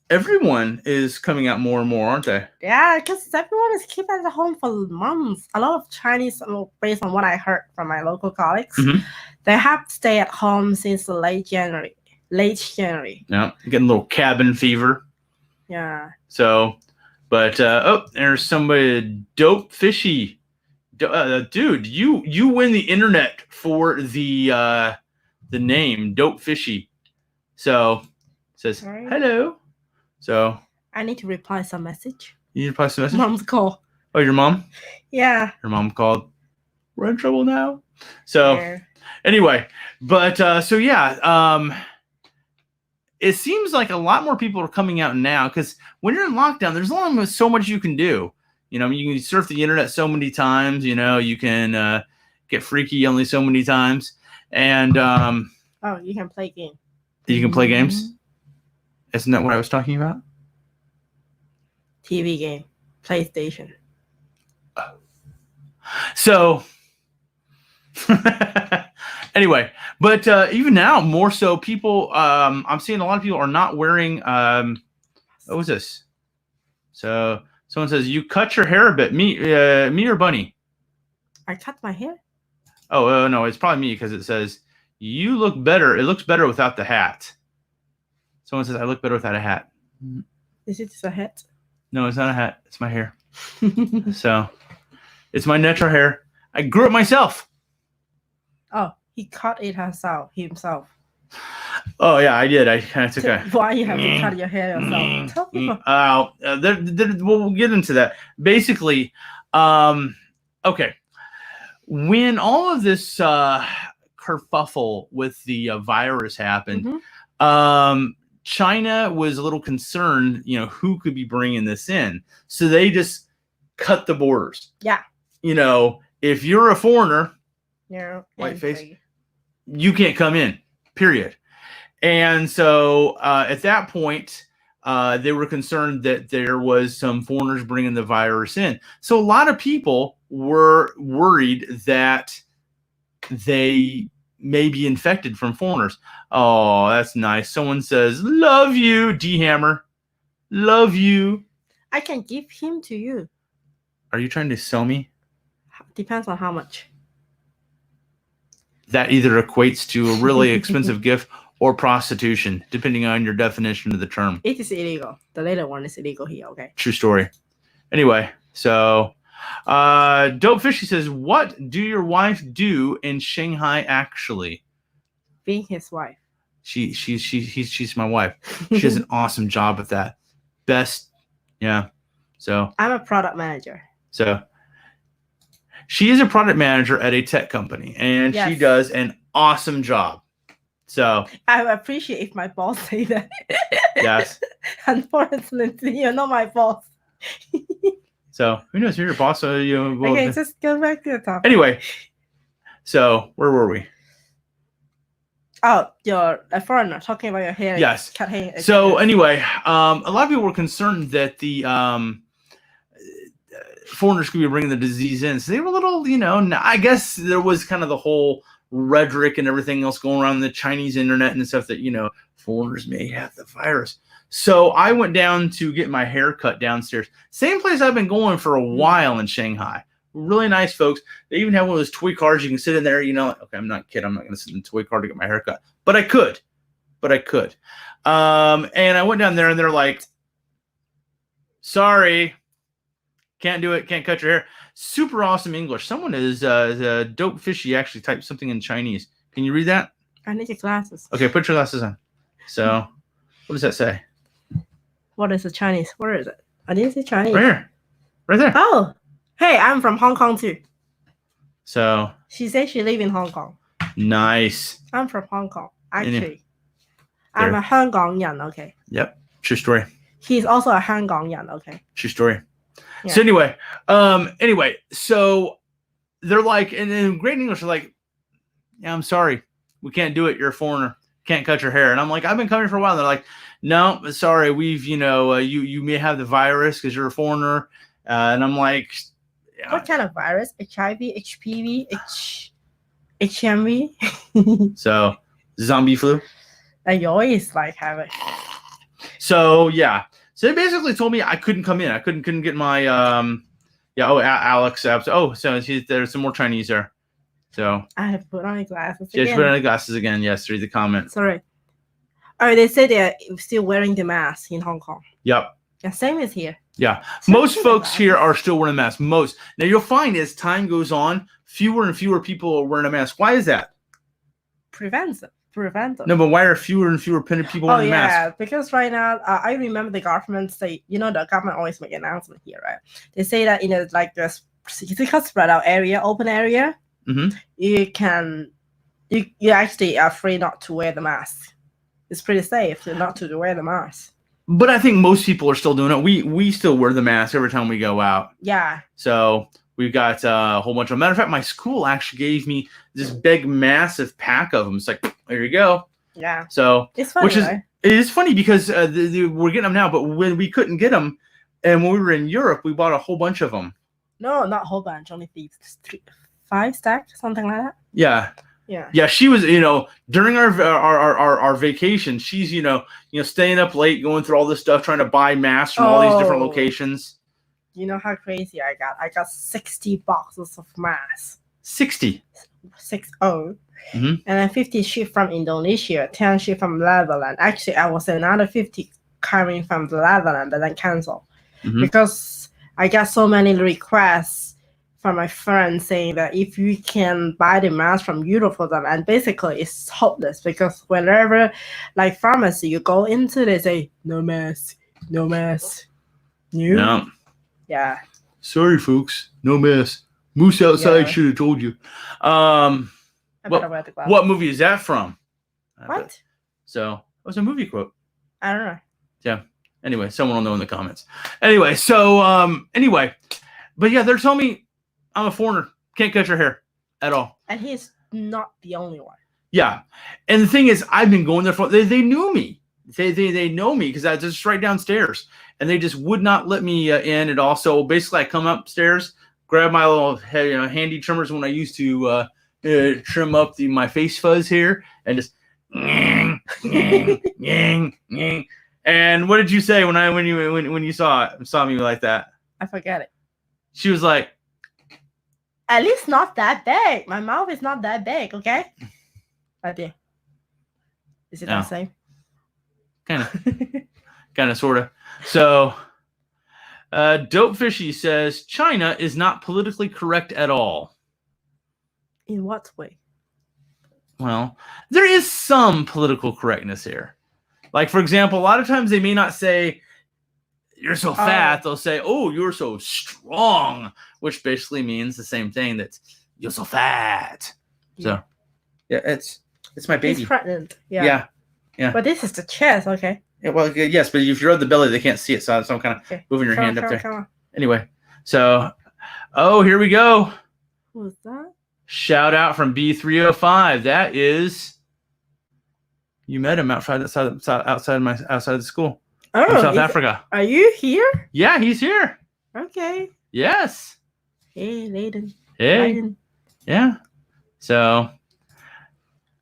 everyone is coming out more and more, aren't they? Yeah, because everyone is keeping at home for months. A lot of Chinese, based on what I heard from my local colleagues, Mhm. they have stayed at home since late January. Yeah, getting a little cabin fever. Yeah. So, but there's somebody dope fishy. Dude, you win the internet for the name dope fishy. So says Right. hello. So I need to reply some message. you need to pass the message. Mom's call. Oh, your mom? Yeah. Your mom called. We're in trouble now. So Yeah. anyway, but so yeah, it seems like a lot more people are coming out now because when you're in lockdown, there's only so much you can do. You know, you can surf the internet so many times. You know, you can get freaky only so many times, and you can play game. you can play games. Isn't that what I was talking about? TV game, PlayStation. So anyway, but even now, more so, people. I'm seeing a lot of people are not wearing. What was this? So someone says you cut your hair a bit. Me or Bunny? I cut my hair. Oh no, it's probably me because it says you look better. It looks better without the hat. Someone says I look better without a hat. Is it a hat? No, it's not a hat. It's my hair. So it's my natural hair. I grew it myself. Oh, he cut it himself. Oh yeah, I did. That's okay. Why you have to cut your hair yourself? Tell people. We'll get into that. Basically, okay. When all of this kerfuffle with the virus happened, China was a little concerned, you know, who could be bringing this in. So they just cut the borders. Yeah. You know, if you're a foreigner, whiteface, you can't come in, period. And so at that point, they were concerned that there was some foreigners bringing the virus in. So a lot of people were worried that they may be infected from foreigners. Oh, that's nice. Someone says, love you, D-Hammer. Love you. I can give him to you. Are you trying to sell me? Depends on how much. That either equates to a really expensive gift or prostitution, depending on your definition of the term. It is illegal. The later one is illegal here, okay? True story. Anyway, so Dope Fishy says, what do your wife do in Shanghai actually? Being his wife. She's my wife. She does an awesome job at that. Best, yeah. So I'm a product manager. So she is a product manager at a tech company, and she does an awesome job. So I would appreciate if my boss say that. Yes. Unfortunately, you're not my boss. So who knows? You're your boss. So Okay, just go back to the topic. Anyway, so where were we? Oh, you're a foreigner talking about your hair. Yes. Cut hair. So anyway, a lot of people were concerned that the foreigners could be bringing the disease in. So they were a little, you know, I guess there was kind of the whole rhetoric and everything else going around the Chinese internet and stuff that, you know, foreigners may have the virus. So I went down to get my hair cut downstairs. Same place I've been going for a while in Shanghai. Really nice folks. They even have one of those toy cars you can sit in there. You know, okay, I'm not kidding. I'm not going to sit in a toy car to get my hair cut, but I could. And I went down there and they're like, sorry, can't do it. Can't cut your hair. Super awesome English. Someone is Dope Fishy actually typed something in Chinese. Can you read that? I need your glasses. Okay, put your glasses on. So what does that say? What is the Chinese? Where is it? I didn't see Chinese. Right here. Right there. Oh, hey, I'm from Hong Kong too. So she says she lives in Hong Kong. Nice. I'm from Hong Kong. Actually, I'm a HongKongyan, okay? Yep. True story. He's also a HongKongyan, okay? True story. Yeah. So anyway, so they're like, and in great English, they're like, yeah, I'm sorry. We can't do it. You're a foreigner. Can't cut your hair. And I'm like, I've been coming for a while. And they're like, no, sorry. We've, you may have the virus because you're a foreigner. And I'm like, Yeah. What kind of virus? HIV, HPV, HMV? So zombie flu. You always like have it. So yeah. So they basically told me I couldn't come in. I couldn't get my Alex. So there's some more Chinese there. So I have put on my glasses she again. put on the glasses again. Yes, read the comment. Sorry. Oh, they say they're still wearing the mask in Hong Kong. Yep. Yeah, same as here. Yeah. So Most good folks about here it. are still wearing a mask. Most. Now you'll find as time goes on, fewer and fewer people are wearing a mask. Why is that? Prevent them. No, but why are fewer and fewer people wearing a mask? Because right now, I remember the government say, the government always make an announcement here, right? They say that in a spread out area, open area, you actually are free not to wear the mask. It's pretty safe not to wear the mask. But I think most people are still doing it. We still wear the mask every time we go out. Yeah. So we've got a whole bunch of. Matter of fact, my school actually gave me this big, massive pack of them. It's like, there you go. Yeah. So it's funny, right? It is funny because we're getting them now, but when we couldn't get them, and when we were in Europe, we bought a whole bunch of them. No, not a whole bunch. Only 5 stacks, something like that. Yeah. Yeah. Yeah, she was, during our vacation, she's, staying up late, going through all this stuff, trying to buy masks from all these different locations. You know how crazy I got? I got 60 boxes of masks. 60. 60. And then 50 shipped from Indonesia, 10 shipped from Netherlands. Actually, I was another 50 coming from the Netherlands, but then canceled because I got so many requests from my friends saying that if you can buy the mask from Europe for them, and basically it's hopeless because whenever, like pharmacy, you go into, they say no mask. No. Yeah. Sorry, folks, no mask. Moose outside should have told you. What movie is that from? What? So it was a movie quote. I don't know. Yeah. Anyway, someone will know in the comments. Anyway, but yeah, they're telling me I'm a foreigner. Can't cut your hair at all. And he's not the only one. Yeah. And the thing is, I've been going there for, they knew me. They know me because I was just right downstairs. And they just would not let me in at all. So basically, I come upstairs, grab my little handy trimmers when I used to trim up my face fuzz here, and just and what did you say when you saw me like that? I forget it. She was like, at least not that big. My mouth is not that big, okay? Right there. Is it the same? Kind of, sort of. So, Dope Fishy says China is not politically correct at all. In what way? Well, there is some political correctness here. Like, for example, a lot of times they may not say, you're so fat. They'll say, oh, you're so strong, which basically means the same thing. That's, you're so fat. Yeah. So, yeah, it's my baby. He's pregnant. Yeah. But this is the chest, okay? Yeah, well, yes, but if you rub the belly, they can't see it. So I'm kind of moving your hand up there. Come on. Anyway, so, here we go. Who's that? Shout out from B305. That is, you met him outside of the school. Oh, from South Africa. Are you here? Yeah, he's here. Okay. Yes. Hey, Layden. Hey. Layden. Yeah. So,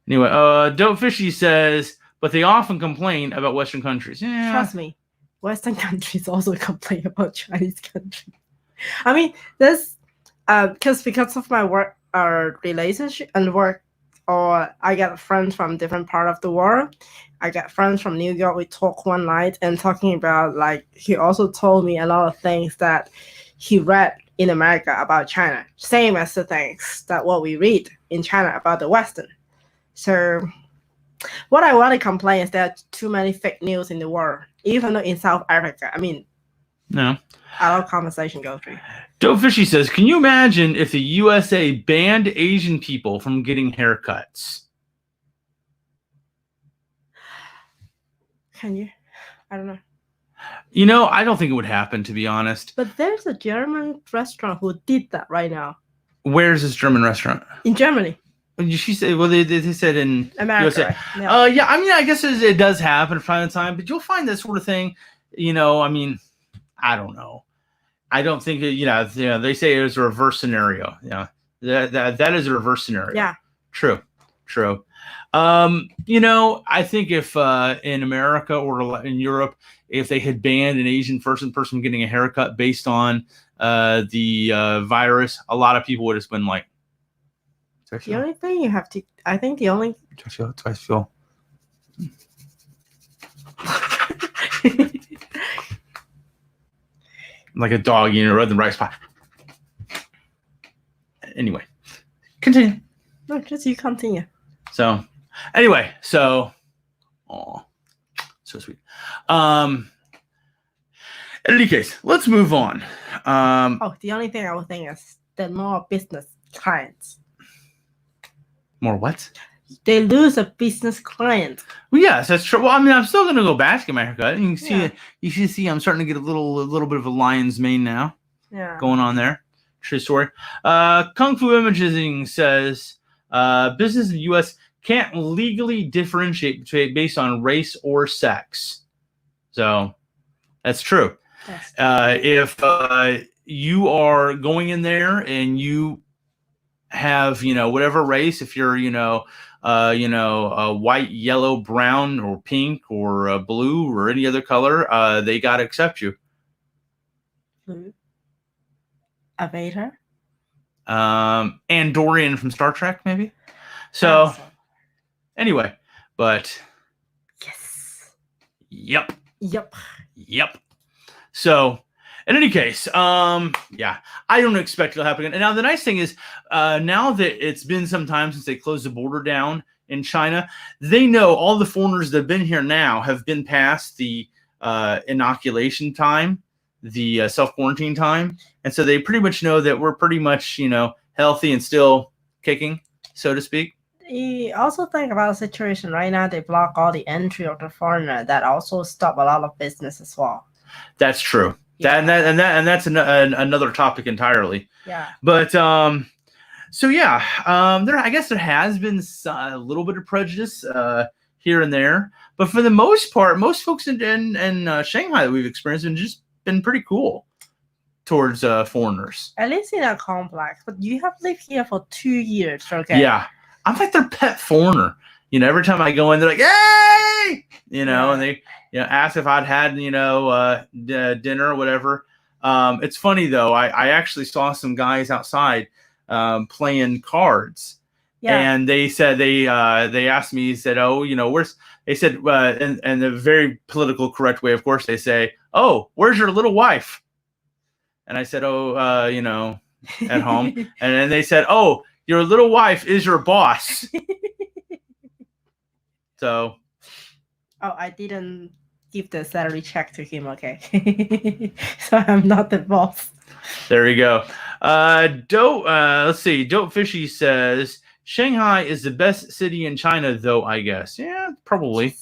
anyway, Dope Fishy says, but they often complain about Western countries. Yeah. Trust me, Western countries also complain about Chinese countries. I mean, there's because of my work, relationship and work, or I get friends from different part of the world. I got friends from New York. We talked one night and talking about, like, he also told me a lot of things that he read in America about China, same as the things that what we read in China about the Western. So what I want to complain is there are too many fake news in the world, even though in South Africa. I mean, no. A lot of conversation goes through. Dope Fishy says, can you imagine if the USA banned Asian people from getting haircuts? Can you? I don't know. I don't think it would happen, to be honest. But there's a German restaurant who did that right now. Where's this German restaurant? In Germany. She said, well, they said in America. USA. Right? Yeah, I mean, I guess it does happen from time to time, but you'll find that sort of thing, I mean, I don't know. I don't think they say it was a reverse scenario. Yeah, that is a reverse scenario. Yeah. True. I think if in America or in Europe, if they had banned an Asian person getting a haircut based on the virus, a lot of people would have been like, the only thing you have to, I think the only. Do I feel? Like a dog, right in the right spot. Anyway, continue. No, just you continue. So, anyway, so sweet. In any case, let's move on. The only thing I would think is the more business clients. More what? They lose a business client. Well, yes, that's true. Well, I mean, I'm still going to go back to get my haircut. You can see, you should see, I'm starting to get a little bit of a lion's mane now. Yeah. Going on there. True story. Kung Fu Imaging says business in the U.S. can't legally differentiate based on race or sex. So that's true. If you are going in there and you have, whatever race, if you're, white, yellow, brown, or pink, or blue, or any other color, they got to accept you. Blue. A Vader? Andorian from Star Trek, maybe? So, anyway, but... Yes. Yep. So, in any case, I don't expect it'll happen again. And now the nice thing is, now that it's been some time since they closed the border down in China, they know all the foreigners that have been here now have been past the inoculation time, the self-quarantine time. And so they pretty much know that we're pretty much, healthy and still kicking, so to speak. You also think about the situation right now, they block all the entry of the foreigner. That also stop a lot of business as well. That's true. Yeah. That's another topic entirely. Yeah. But I guess there has been a little bit of prejudice here and there, but for the most part, most folks in Shanghai that we've experienced have just been pretty cool towards foreigners. At least in a complex, but you have lived here for 2 years, okay? Yeah, I'm like their pet foreigner. Every time I go in, they're like, "Yay!" And they ask if I'd had dinner or whatever. It's funny though. I actually saw some guys outside playing cards. Yeah. And they said they asked me. He said, "Oh, where's?" They said, in the very political correct way, of course, they say, "Oh, where's your little wife?" And I said, "Oh, at home." And then they said, "Oh, your little wife is your boss." So. Oh, I didn't give the salary check to him. Okay, so I'm not the boss. There you go. Let's see. Dope Fishy says Shanghai is the best city in China, though. I guess. Yeah, probably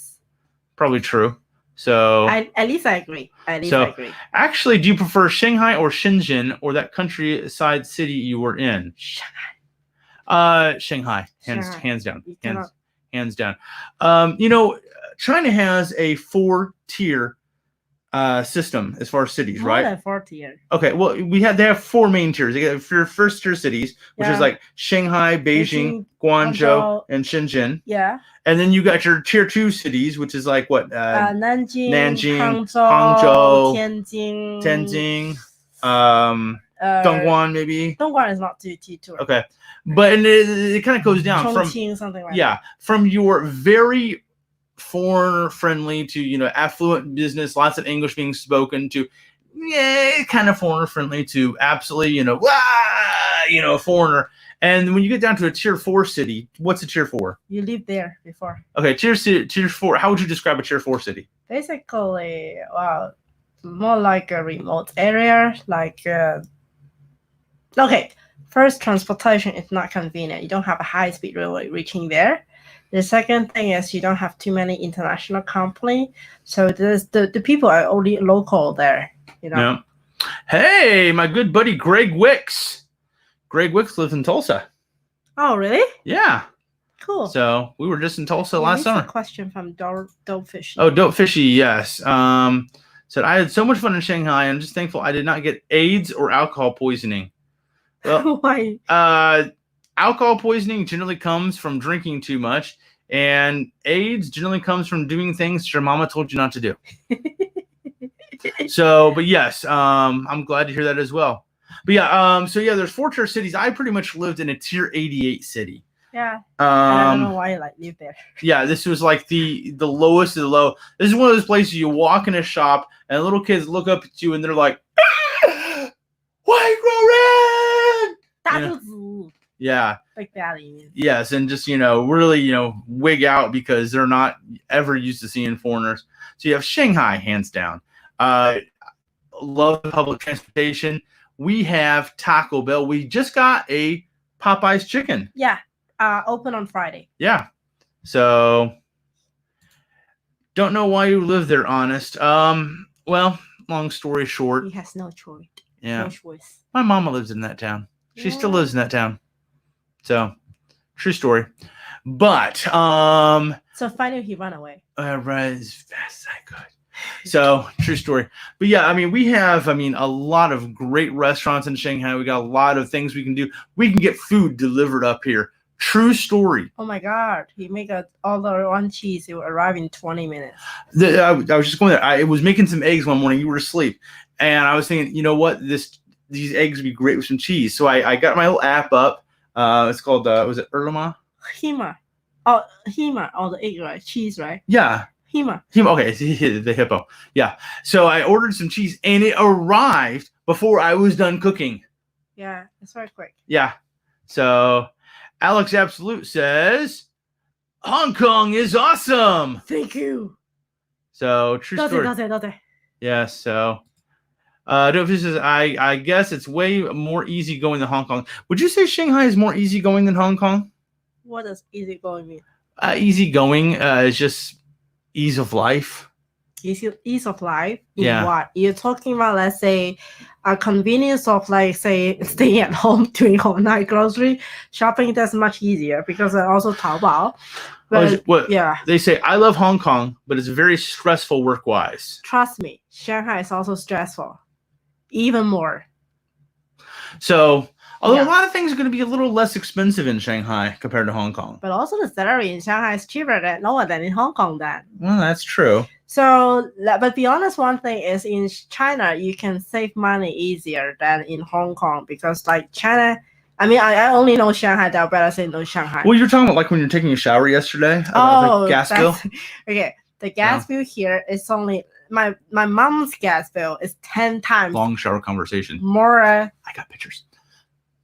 true. So at least I agree. I agree. Actually, do you prefer Shanghai or Shenzhen or that countryside city you were in? Shanghai. Hands down. Hands down. China has a 4-tier system as far as cities, right? More than 4 tier. Okay, well, they have 4 main tiers. They got your first-tier cities, which is like Shanghai, Beijing, Guangzhou, and Shenzhen. Yeah. And then you got your tier 2 cities, which is like what? Nanjing, Hangzhou, Tianjin, Dongguan, maybe. Dongguan is not tier 2. Okay, but it kind of goes down Chongqing, something like that. From your very foreigner friendly to affluent business, lots of English being spoken to, kind of foreigner friendly to absolutely foreigner. And when you get down to a tier 4 city, what's a tier 4? You lived there before. Okay, tier 4. How would you describe a tier 4 city? Basically, more like a remote area. First, transportation is not convenient. You don't have a high-speed railway reaching there. The second thing is you don't have too many international companies, so the people are only local there. Yeah. Hey, my good buddy Greg Wicks. Greg Wicks lives in Tulsa. Oh, really? Yeah. Cool. So we were just in Tulsa last summer. A question from Dope Fishy. Oh, Dope Fishy, yes. said, I had so much fun in Shanghai. I'm just thankful I did not get AIDS or alcohol poisoning. Well, Why? alcohol poisoning generally comes from drinking too much, and AIDS generally comes from doing things your mama told you not to do. So, but yes, I'm glad to hear that as well. But yeah, so yeah, there's 4 tier cities. I pretty much lived in a tier 88 city. Yeah. I don't know why you like live there. Yeah, this was like the lowest of the low. This is one of those places you walk in a shop and little kids look up at you and they're like, ah, white Roran! Yeah. Like that. Yes, and just really wig out because they're not ever used to seeing foreigners. So you have Shanghai, hands down. Love public transportation. We have Taco Bell. We just got a Popeye's chicken. Yeah. Open on Friday. Yeah. So don't know why you live there, honest. Well, long story short. He has no choice. Yeah. No choice. My mama lives in that town. She still lives in that town. So true story. But so finally he ran away. Right as fast as I could. So true story. But yeah, I mean, we have a lot of great restaurants in Shanghai. We got a lot of things we can do. We can get food delivered up here. True story. Oh my God. He make an order on cheese. It will arrive in 20 minutes. I was just going there. I was making some eggs one morning. You were asleep. And I was thinking, you know what? These eggs would be great with some cheese. So I got my little app up. It's called, was it Erlama? Hima. Oh, Hima. Oh, the egg, right? Cheese, right? Yeah. Hima. Okay, the hippo. Yeah. So I ordered some cheese and it arrived before I was done cooking. Yeah, it's very quick. Yeah. So Alex Absolute says, Hong Kong is awesome. Thank you. So true story. Yeah. So Dofi says, I guess it's way more easygoing than Hong Kong. Would you say Shanghai is more easygoing than Hong Kong? What does easygoing mean? Easygoing is just ease of life. Ease of life? Yeah. What? You're talking about, let's say, a convenience of, like, say, staying at home doing all night grocery shopping. That's much easier because I also Taobao. But, yeah. They say, I love Hong Kong, but it's very stressful work-wise. Trust me, Shanghai is also stressful. Even more. So, although a lot of things are going to be a little less expensive in Shanghai compared to Hong Kong. But also the salary in Shanghai is lower than in Hong Kong then. Well, that's true. So, but be honest, one thing is in China, you can save money easier than in Hong Kong because like China, I mean, I only know Shanghai, but I better say no Shanghai. Well, you're talking about like when you're taking a shower yesterday? The gas bill? Okay, the gas bill here is only, my mom's gas bill is 10 times. Long shower conversation. More. I got pictures.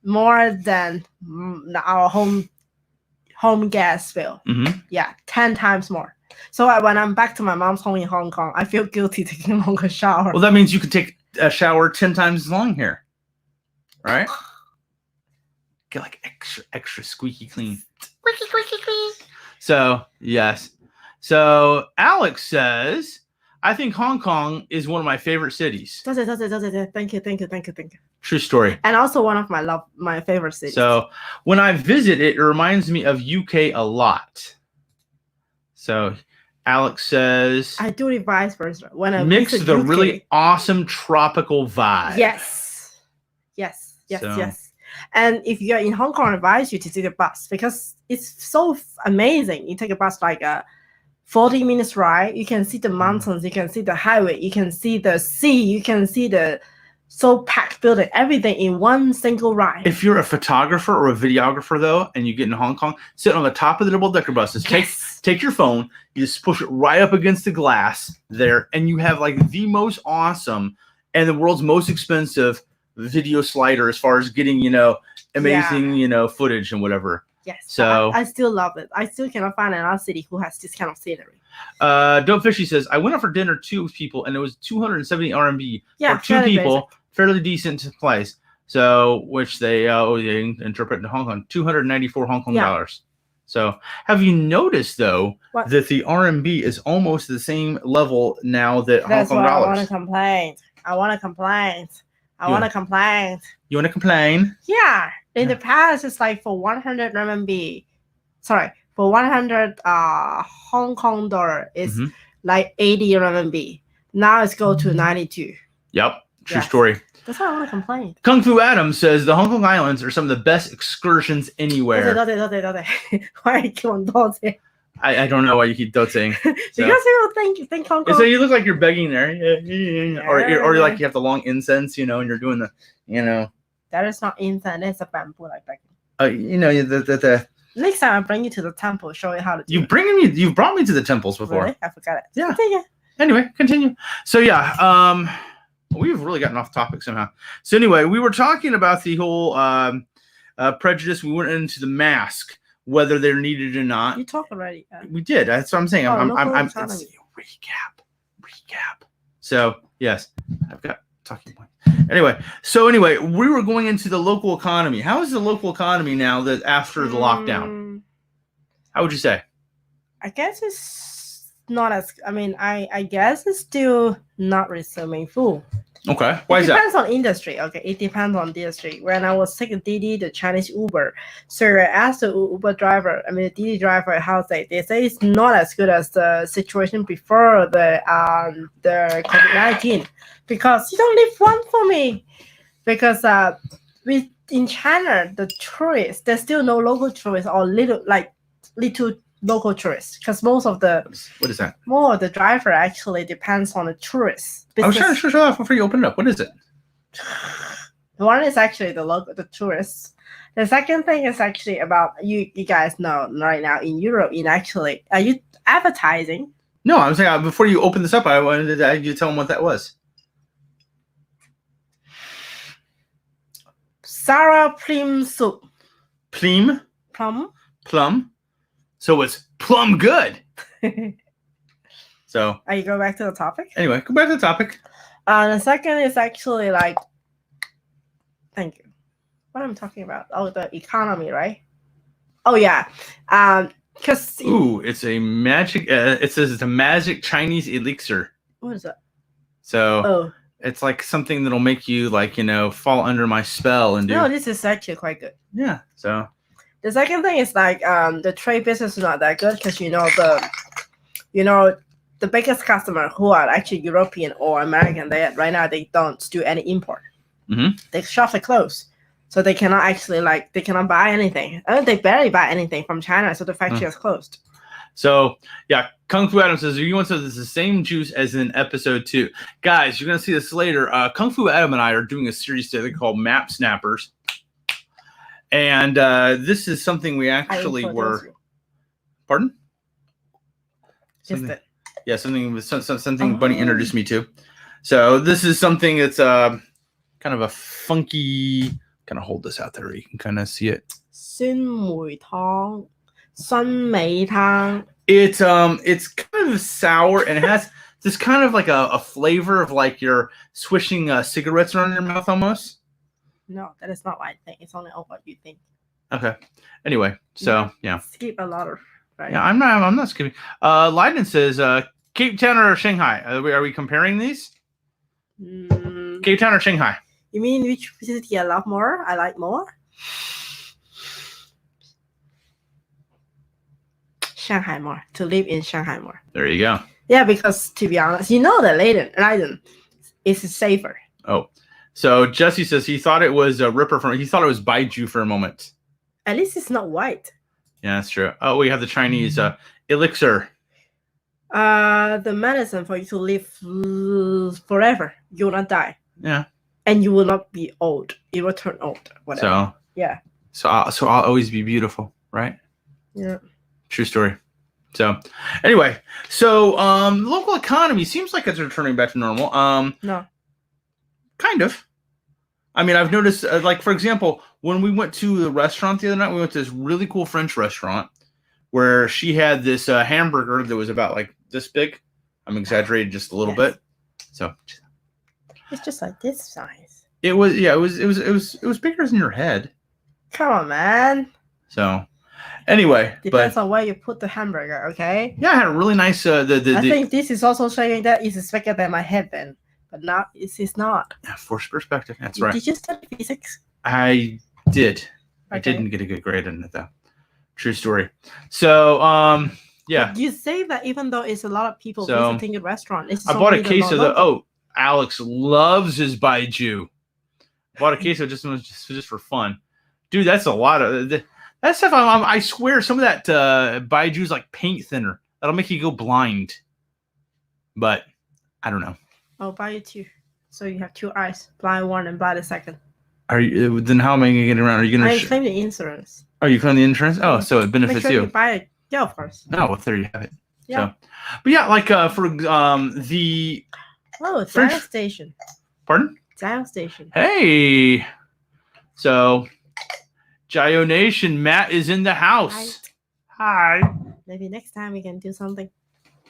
More than our home gas bill. Mm-hmm. Yeah, 10 times more. So when I'm back to my mom's home in Hong Kong, I feel guilty taking a longer shower. Well, that means you could take a shower 10 times as long here, right? Get like extra squeaky clean. Squeaky clean. So yes. So Alex says, I think Hong Kong is one of my favorite cities. Does it? Thank you. True story. And also one of my favorite cities. So when I visit it, it reminds me of UK a lot. So Alex says, I do it vice versa. When I mix visit the UK, really awesome tropical vibe. Yes. And if you're in Hong Kong, I advise you to take a bus because it's so amazing. You take a bus like a 40 minutes ride. You can see the mountains. You can see the highway. You can see the sea. You can see the so packed building, everything in one single ride. If you're a photographer or a videographer, though, and you get in Hong Kong, sit on the top of the double-decker buses. Yes. Take your phone. You just push it right up against the glass there, and you have like the most awesome and the world's most expensive video slider as far as getting, amazing, footage and whatever. Yes. So I still love it. I still cannot find another city who has this kind of scenery. Dope Fishy says, I went out for dinner too with people, and it was 270 RMB for 2 people. Basic. Fairly decent price. So, which they interpret in Hong Kong, 294 Hong Kong dollars. So, have you noticed though that the RMB is almost the same level now that Hong Kong dollars? I want to complain. You want to complain? Yeah. In the past, it's like for 100 RMB. Sorry, for 100 Hong Kong dollar is like 80 RMB. Now it's go to 92. Yep. True Yes. story. That's why I want to complain. Kung Fu Adam says the Hong Kong Islands are some of the best excursions anywhere. 多謝 Why you keep on 多謝? I don't know why you keep doting. So. Because people think Hong Kong. So you look like you're begging there. Or like you have the long incense, and you're doing the, That is not incense. That's a bamboo like begging. the Next time I bring you to the temple, show you how to do you've brought me to the temples before. Really? I forgot it. Yeah. Continue. Anyway, continue. So yeah, we've really gotten off topic somehow. So anyway, we were talking about the whole prejudice. We went into the mask, whether they're needed or not. You talk already. We did. That's what I'm saying. I'm it's economy. recap. So yes, I've got talking points. Anyway, we were going into the local economy. How is the local economy now that after the lockdown? How would you say? I guess it's not as. I mean, I guess it's still not resuming full. Okay, why is that? It depends on industry. Okay, it depends on industry. When I was taking Didi, the Chinese Uber, so I asked the Uber driver, the Didi driver, how they say it's not as good as the situation before the COVID-19, because you don't leave one for me, because in China the tourists, there's still no local tourists or little local tourists, because most of the what is that? More of the driver actually depends on the tourists. I was trying to show off before you open it up. What is it? One is actually the tourists. The second thing is actually about you guys know right now in Europe. Are you advertising? No, I'm saying before you open this up, I wanted you to tell them what that was. Sour plum soup. Plum. So it's plum good. So. Are you going back to the topic? Anyway, go back to the topic. The second is actually thank you. What am I talking about? Oh, the economy, right? Oh yeah. Because it's a magic. It says it's a magic Chinese elixir. What is that? So it's like something that'll make you fall under my spell and do. No, this is actually quite good. Yeah. So. The second thing is the trade business is not that good, because the biggest customer who are actually European or American, right now they don't do any import. Mm-hmm. They shop are closed, so they cannot actually they cannot buy anything. They barely buy anything from China, so the factory is closed. So yeah, Kung Fu Adam says you want to this the same juice as in episode 2. Guys, you're gonna see this later. Kung Fu Adam and I are doing a series today called Map Snappers. And this is something we actually were. Pardon? Yeah, something Bunny introduced me to. So this is something that's kind of a funky. Kind of hold this out there, you can kind of see it. 酸梅湯, 酸梅湯. It's kind of sour and it has this kind of like a flavor of like you're swishing cigarettes around your mouth almost. No, that is not what I think. It's only what you think. Okay. Anyway, so yeah. Skip a lot of. Right? Yeah, I'm not skipping. Leiden says Cape Town or Shanghai. Are we comparing these? Cape Town or Shanghai? You mean which city I love more? I like more? Shanghai more. To live in Shanghai more. There you go. Yeah, because to be honest, that Leiden is safer. Oh. So Jesse says he thought it was a Ripper he thought it was Baiju for a moment. At least it's not white. Yeah, that's true. Oh, we have the Chinese elixir. The medicine for you to live forever. You will not die. Yeah. And you will not be old. You will turn old. Whatever. So yeah. So I'll always be beautiful, right? Yeah. True story. So anyway, local economy seems like it's returning back to normal. No. Kind of. I mean, I've noticed, for example, when we went to the restaurant the other night, we went to this really cool French restaurant where she had this hamburger that was about like this big. I'm exaggerating just a little bit. So it's just like this size. It was bigger than your head. Come on, man. So anyway, depends on where you put the hamburger. Okay. Yeah, I had a really nice. I think this is also showing that it's bigger than my head then. But now it's not. Yeah, forced perspective. That's right. Did you study physics? I did. Okay. I didn't get a good grade in it though. True story. So Yeah. But you say that even though it's a lot of people So, visiting the restaurant, it's I bought a only the case of the. non-local. Oh, Alex loves his baijiu. Bought a case of just for fun, dude. That's a lot of that stuff. I swear, some of that baijiu is like paint thinner. That'll make you go blind. But I don't know. I'll buy you 2. So you have 2 eyes, blind 1 and blind the second. Are you? Then how am I gonna get around? Are you gonna? I claim the insurance. Are you claiming the insurance? Oh, so it Make benefits sure you. you buy it. Yeah, of course. Oh, well, there you have it. Yeah. So, but yeah, like for the. Oh, French- dial station. Pardon? Dial station. Hey. So, Gyo Nation, Matt is in the house. Hi. Maybe next time we can do something.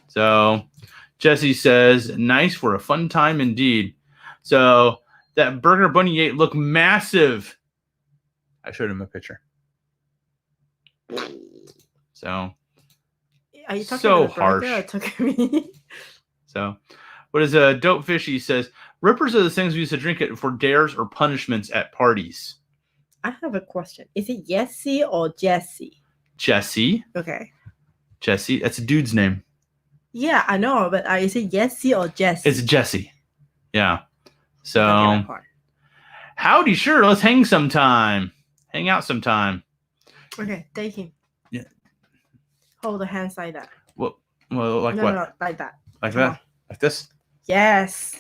So, Jesse says, nice for a fun time indeed. So, that burger Bunny ate looked massive. I showed him a picture. So, Are you talking So about the burger harsh. or talking to me? so what is a dope fish? He says, rippers are the things we used to drink it for dares or punishments at parties. I have a question. Is it Yessie or Jesse? Jesse. Okay. Jesse. That's a dude's name. Yeah, I know, but is it Yessie or Jesse? It's Jesse. Yeah. I get So, that part. howdy, sure. Let's hang sometime. Hang out sometime. Okay, take him. Yeah. Hold the hands like that. Well, like no, what? No, like that. Like Come that? on. Like this? Yes.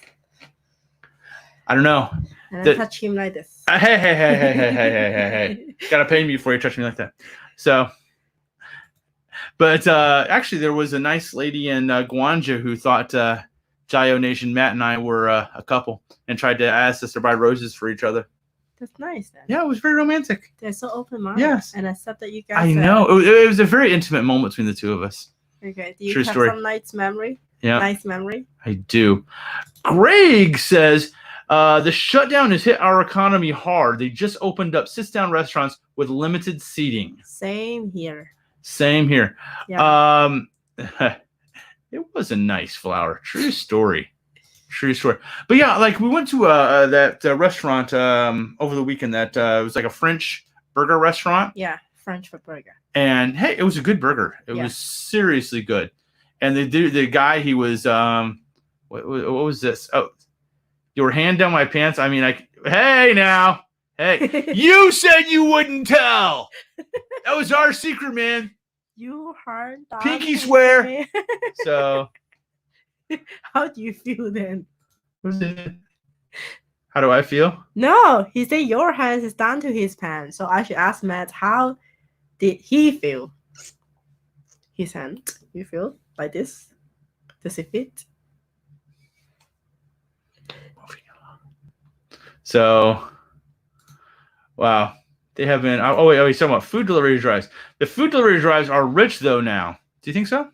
I don't know. And The- then touch him like this. Hey. Gotta pay me before you touch me like that. So, but actually, there was a nice lady in Guangzhou who thought Gyo Nation, Matt, and I were a couple and tried to ask us to buy roses for each other. That's nice then. Yeah, it was very romantic. They're so open-minded. Yes. And accept that you guys I know. It was a very intimate moment between the two of us. Okay. Do you True have story. some nice memory? Yeah, Nice memory? I do. Greg says, the shutdown has hit our economy hard. They just opened up sit-down restaurants with limited seating. Same here. Same here. Yeah. It was a nice flower. True story. True story. But yeah, like we went to that restaurant over the weekend that it was like a French burger restaurant. Yeah. French for burger. And hey, it was a good burger. It Yeah. was seriously good. And the guy, he was what was this? Oh, your hand down my pants. I mean, hey now. Hey, you said you wouldn't tell. That was our secret, man. You heard that? Pinky swear. So How do you feel then? how do I feel? No, he said your hands is down to his pants. So I should ask Matt, how did he feel? His hand. You feel like this? Does it fit? So, wow. They have been. Oh, wait. Oh, he's talking about food delivery drives. The food delivery drives are rich, though, now. Do you think so?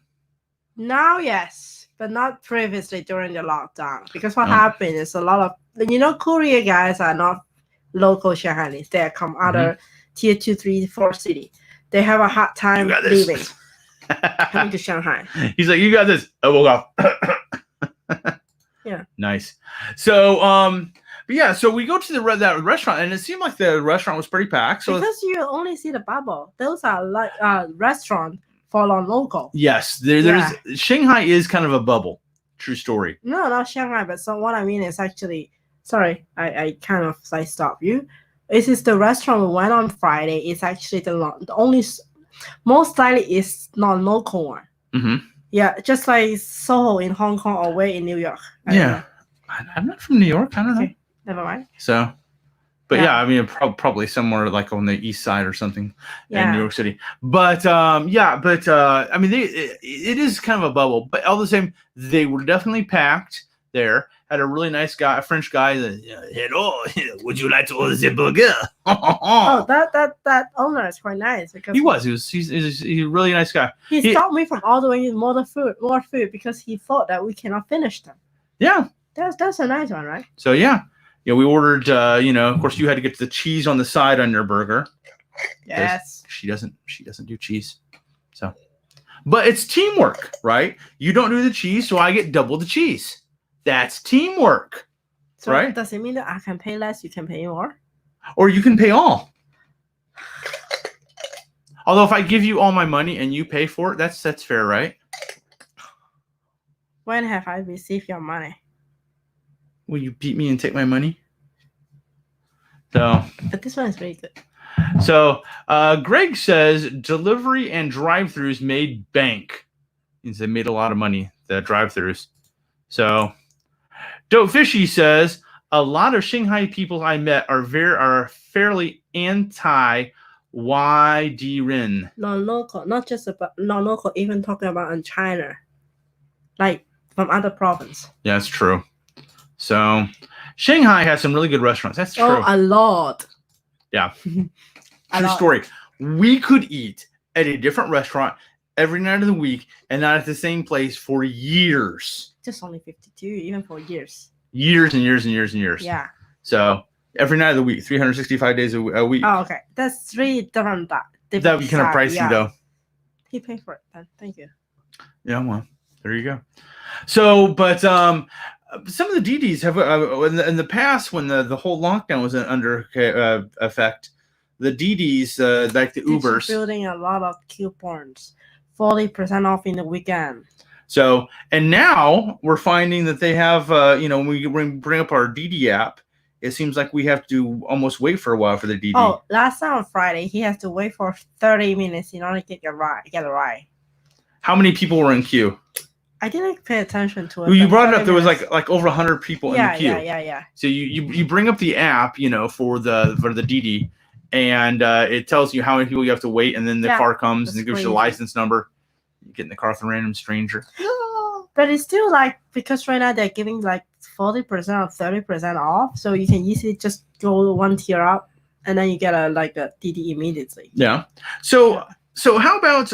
Now, yes, but not previously during the lockdown. Because what Oh. happened is a lot of, courier guys are not local Shanghainese. They come other tier 2, 3, 4 city. They have a hard time You got this. leaving, coming to Shanghai. He's like, you got this. Oh, we'll go. Yeah. Nice. So, but yeah, so we go to that restaurant, and it seemed like the restaurant was pretty packed. So Because you only see the bubble. Those are like restaurant for non-local. yes, there's Shanghai is kind of a bubble. True story. No, not Shanghai, but so what I mean is actually, sorry, I kind of like stop you. This is the restaurant we went on Friday. It's actually the only, most likely is non-local one. Mm-hmm. Yeah, just like Soho in Hong Kong or where in New York. I don't Yeah. know. I'm not from New York. I don't know. Okay. Never mind. So, but Yeah. yeah, I mean, probably somewhere like on the east side or something in Yeah. New York City. But I mean, it is kind of a bubble. But all the same, they were definitely packed there. Had a really nice guy, a French guy that, hello, would you like to order the burger? Oh, that owner is quite nice because he's a really nice guy. he stopped me from ordering more food because he thought that we cannot finish them. Yeah. That's a nice one, right? So yeah, we ordered. Of course, you had to get the cheese on the side on your burger. Yes. She doesn't do cheese. So, but it's teamwork, right? You don't do the cheese, so I get double the cheese. That's teamwork. So right? does it mean that I can pay less, you can pay more? Or you can pay all. Although if I give you all my money and you pay for it, that's fair, right? When have I received your money? Will you beat me and take my money? So, But this one is very good. So Greg says delivery and drive-thrus made bank. Means they made a lot of money, the drive-thrus. So Dope Fishy says a lot of Shanghai people I met are fairly anti YD-Rin. Non-local, not just about non-local, even talking about in China. Like from other province. Yeah, that's true. So Shanghai has some really good restaurants. That's true. Oh, a lot. Yeah. A True lot. story. We could eat at a different restaurant every night of the week and not at the same place for years. Just only 52, even for years. Years and years and years and years. Yeah. So every night of the week, 365 days a week. Oh, okay. That's 3 different. That would be kind of pricey, though. He paid for it then. Thank you. Yeah, well, there you go. So, but some of the DDs have in the past when the whole lockdown was under effect, the DDs like the Ubers Building a lot of coupons, 40% off in the weekend. So, and now we're finding that they have, when we bring up our DD app, it seems like we have to almost wait for a while for the DD. Oh, last time on Friday, he has to wait for 30 minutes in order to get a ride. How many people were in queue? I didn't pay attention to it. Well, you brought it up. There was like over 100 people in the queue. Yeah. So you bring up the app, for the DD, and it tells you how many people you have to wait, and then the car comes and it gives you the license number. You get in the car with a random stranger. But it's still because right now they're giving 40% or 30% off, so you can easily just go one tier up, and then you get a DD immediately. Yeah. So how about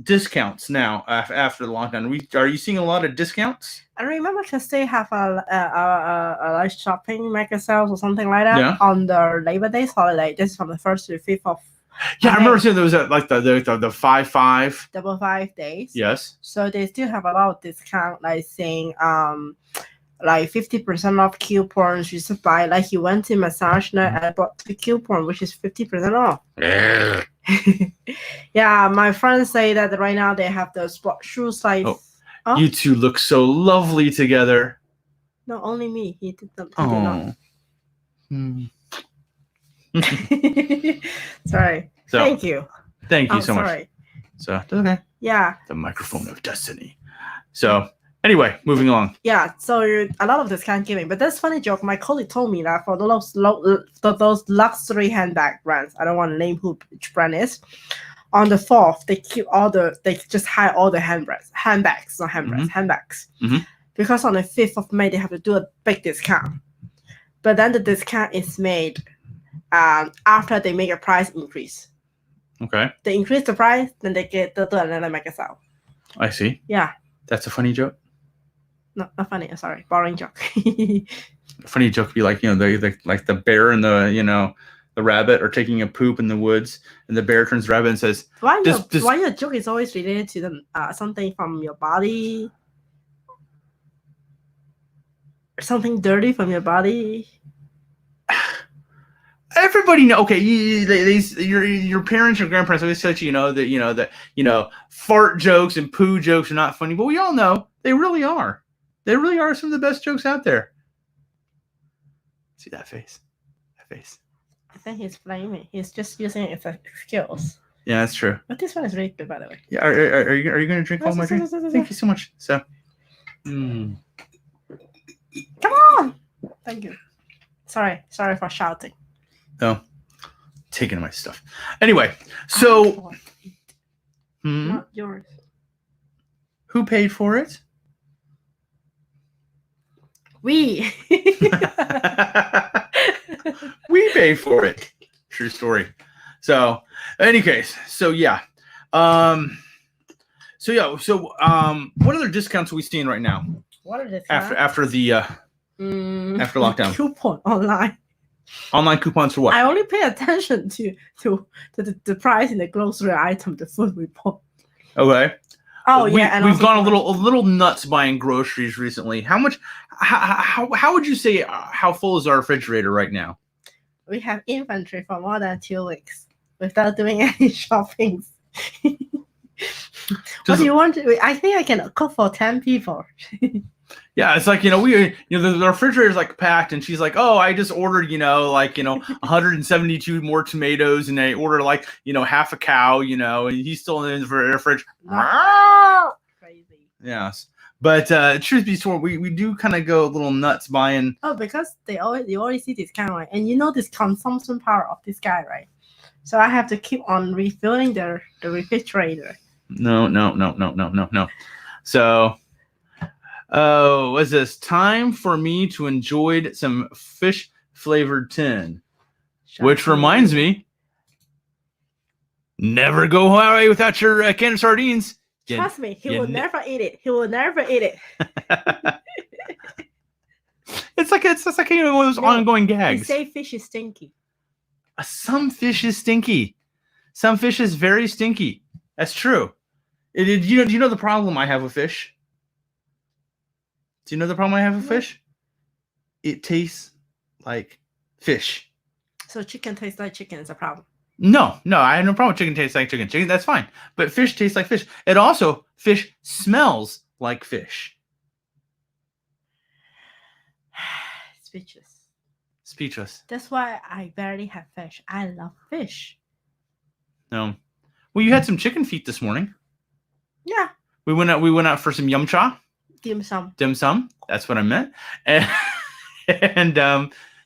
discounts now after the lockdown? Are you seeing a lot of discounts? I remember because they have a shopping mega sales or something like that on the Labor Day holiday. This is from the 1st to the 5th of. Yeah, I remember seeing there was the 5/5. Double 5 days. Yes. So they still have a lot of discount, saying 50% off coupons. You just buy you went to massage net and bought the coupon, which is 50% off. Yeah, my friends say that right now they have the sport shoes You two look so lovely together. No, only me. He did them. Oh. Sorry. Thank you. Thank you so much. So okay. Yeah. The microphone of destiny. So anyway, moving along. Yeah. So a lot of discount giving, but that's funny joke. My colleague told me that for those luxury handbag brands, I don't want to name which brand is. On the 4th, they just hide all the handbags, not handbags, handbags. Mm-hmm. Because on the 5th of May, they have to do a big discount. But then the discount is made after they make a price increase. Okay. They increase the price, then they get do another mega sale. I see. Yeah. That's a funny joke. No, not funny. Sorry, boring joke. A funny joke would be the bear and the rabbit are taking a poop in the woods, and the bear turns to the rabbit and says, "Why your joke is always related to something from your body, something dirty from your body?" Everybody know. Okay, your parents or grandparents always tell you that fart jokes and poo jokes are not funny, but we all know they really are. They really are some of the best jokes out there. See that face? That face. I think he's blaming. He's just using it as skills. Yeah, that's true. But this one is really good, by the way. Yeah, are you going to drink all my drink? Thank you so much. So, come on. Thank you. Sorry for shouting. No, taking my stuff. Anyway, so not yours. Who paid for it? We. We paid for it. True story. So, in any case, what other discounts are we seeing right now? What are the after the after lockdown? Coupon online. Online coupons for what? I only pay attention to the price in the grocery item, the food we bought. Okay. Oh yeah, and we've gone a little nuts buying groceries recently. How much? How would you say how full is our refrigerator right now? We have inventory for more than 2 weeks. without doing any shopping. What do you want to? I think I can cook for 10 people. Yeah, it's like, the refrigerator's like packed, and she's like, oh, I just ordered, 172 more tomatoes, and I ordered like, half a cow, and he's still in the fridge. Crazy. Yes. But truth be told, we do kind of go a little nuts buying. Oh, because you always see this kind of, right? And this consumption power of this guy, right? So I have to keep on refilling the refrigerator. No. So, what's this? Time for me to enjoy some fish flavored tin, which reminds me, never go away without your can of sardines. Trust me, he will never eat it. He will never eat it. It's like one of those ongoing gags. They say fish is stinky. Some fish is stinky. Some fish is very stinky. That's true. Do you know the problem I have with fish? Do you know the problem I have with fish? It tastes like fish. So chicken tastes like chicken is a problem. No, I have no problem with chicken tastes like chicken. Chicken, that's fine. But fish tastes like fish. It also, fish smells like fish. Speechless. That's why I barely have fish. I love fish. No. Well, you had some chicken feet this morning. Yeah. We went out for some yum cha. Dim sum. That's what I meant. And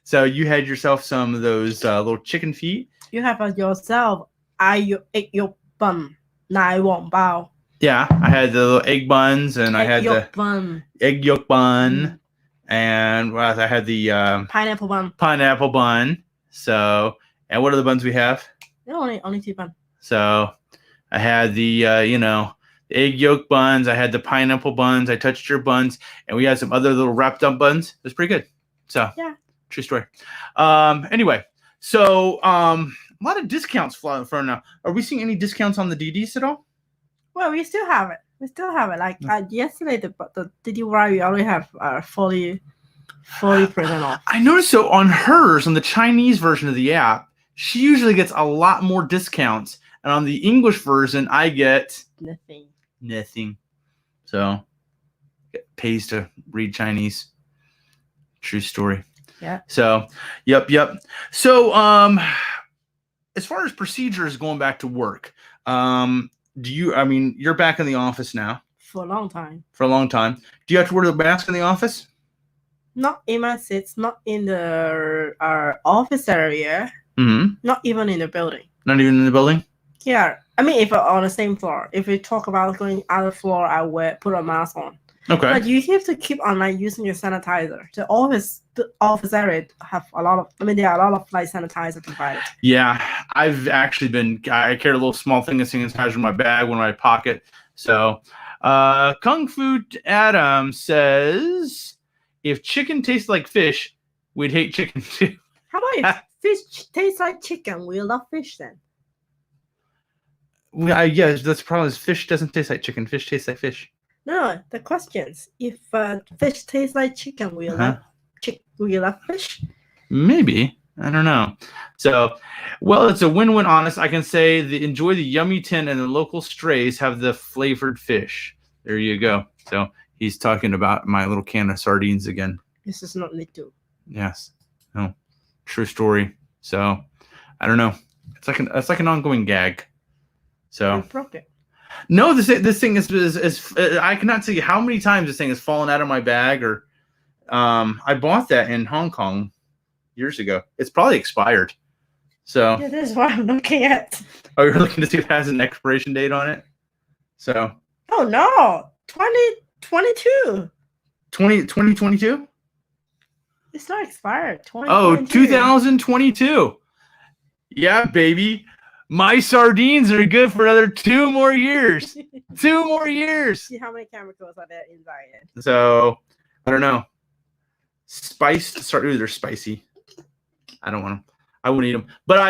so you had yourself some of those little chicken feet. You have yourself egg yolk bun, 奶黃包. Yeah, I had the little egg buns, and I had the egg yolk bun, and I had the pineapple bun. So, and what are the buns we have? Only 2 buns. So, I had the egg yolk buns. I had the pineapple buns. I touched your buns, and we had some other little wrapped up buns. It was pretty good. So, yeah, true story. Anyway, so a lot of discounts for now. Are we seeing any discounts on the DDs at all? Well, we still have it. Like yesterday, the DD we already have 40% off. I noticed so on hers, on the Chinese version of the app, she usually gets a lot more discounts. And on the English version, I get nothing. So, it pays to read Chinese. True story. Yeah. So, yep. So, as far as procedures going back to work, you're back in the office now. For a long time. Do you have to wear the mask in the office? Not in my seats, not in the office area. Mm-hmm. Not even in the building. Not even in the building? Yeah. I mean, if on the same floor. If we talk about going other floor, I put a mask on. Okay. But you have to keep on using your sanitizer. The office area have there are a lot of sanitizer provided. Yeah, I've actually I carried a little small thing of sanitizer in my bag, one in my pocket. So, Kung Fu Adam says, if chicken tastes like fish, we'd hate chicken too. How about if fish tastes like chicken? We love fish then. Yeah, that's the problem. Is fish doesn't taste like chicken. Fish tastes like fish. No, the questions. If fish tastes like chicken, we love fish? Maybe. I don't know. So, well, it's a win-win, honest. I can say enjoy the yummy tin, and the local strays have the flavored fish. There you go. So he's talking about my little can of sardines again. This is not little. Yes. No. True story. So I don't know. It's like an ongoing gag. So you broke it. No, this thing is I cannot tell you how many times this thing has fallen out of my bag. Or I bought that in Hong Kong years ago. It's probably expired. So yeah, this is what I'm looking at. Oh, you're looking to see if it has an expiration date on it? So oh no, 2022. 2022? It's not expired. 2022. Yeah, baby. My sardines are good for another 2 more years. 2 more years. See how many chemicals are there inside it. So, I don't know. They're spicy. I don't want them. I wouldn't eat them. But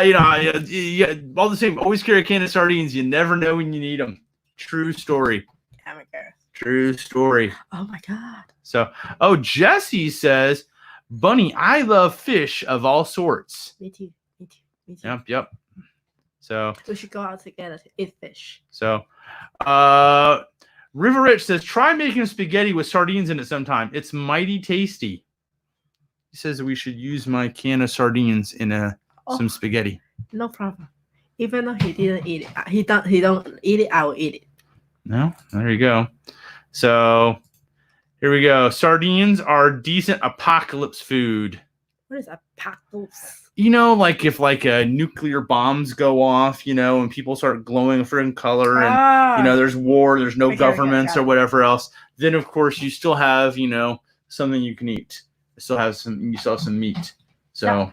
all the same, always carry a can of sardines. You never know when you need them. True story. True story. Oh my God. So, Jesse says, Bunny, I love fish of all sorts. Me too. Yep. So We should go out together to eat fish. So, River Rich says, try making spaghetti with sardines in it sometime. It's mighty tasty. He says we should use my can of sardines in some spaghetti. No problem. Even though he didn't eat it, he don't eat it. I will eat it. No, there you go. So here we go. Sardines are decent apocalypse food. What is apocalypse? You know, like if nuclear bombs go off, and people start glowing a certain color, and there's war, there's no governments or whatever else. Then of course you still have something you can eat. You still have some meat. So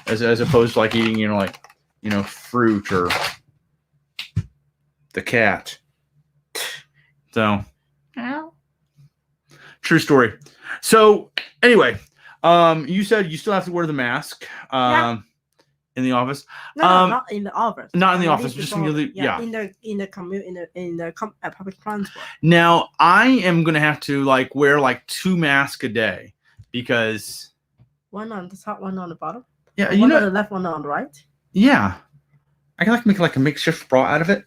as opposed to eating fruit or the cat. So true story. So anyway. You said you still have to wear the mask in the office. No, not in the office. Not in the office, just when you leave. Yeah. In the commute in the public transport. Now I am gonna have to wear 2 masks a day because one on the top, one on the bottom. Yeah, one on the left, one on the right. Yeah, I can make a makeshift bra out of it.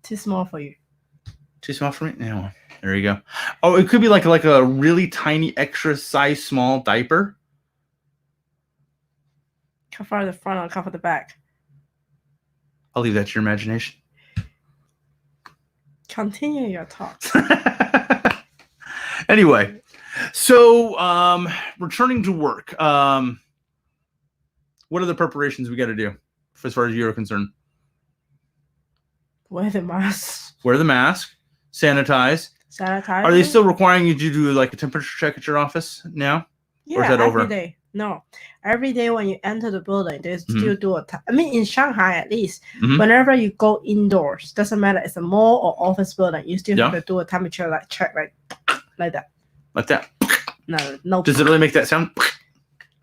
Too small for you. Too small for me? No. There you go. Oh, it could be like a really tiny extra size small diaper. Cover the front or cover the back? I'll leave that to your imagination. Continue your talk. Anyway, so returning to work. What are the preparations we got to do as far as you're concerned? Wear the mask. Wear the mask. Sanitize. Are they still requiring you to do a temperature check at your office now? Yeah, or is that over? Every day. No, every day when you enter the building, they still do in Shanghai at least, whenever you go indoors, doesn't matter it's a mall or office building, you still have to do a temperature check like that. Like that? No. Does it really make that sound?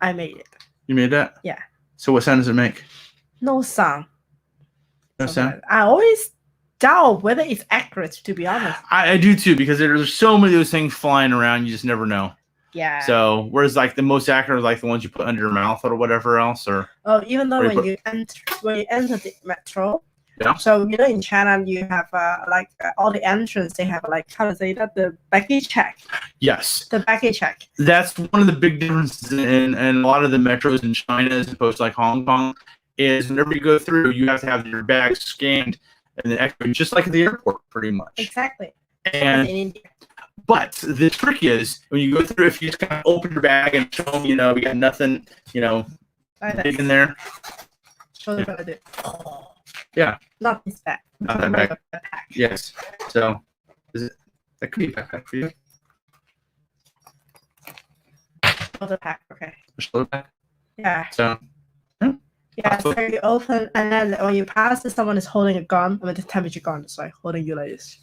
I made it. You made that? Yeah. So what sound does it make? No sound. No sound? I always doubt whether it's accurate, to be honest. I do too, because there's so many of those things flying around, you just never know. Yeah. So whereas the most accurate are the ones you put under your mouth or whatever else, or even though when you enter the metro. Yeah. So in China you have all the entrance they have how to say that, the baggage check. Yes. The baggage check. That's one of the big differences in a lot of the metros in China as opposed to Hong Kong, is whenever you go through you have to have your bag scanned and then x-rayed, just like at the airport, pretty much. Exactly. And in India. But the trick is when you go through, if you just kind of open your bag and show them, we got nothing, big in there. Show them what I do. Yeah. Not this bag. Not that bag. Yes. So that could be a backpack for you. Shoulder pack. Okay. A shoulder pack. Yeah. So. Yeah, so you open, and then when you pass, someone is holding a gun. The temperature gun is holding you like this.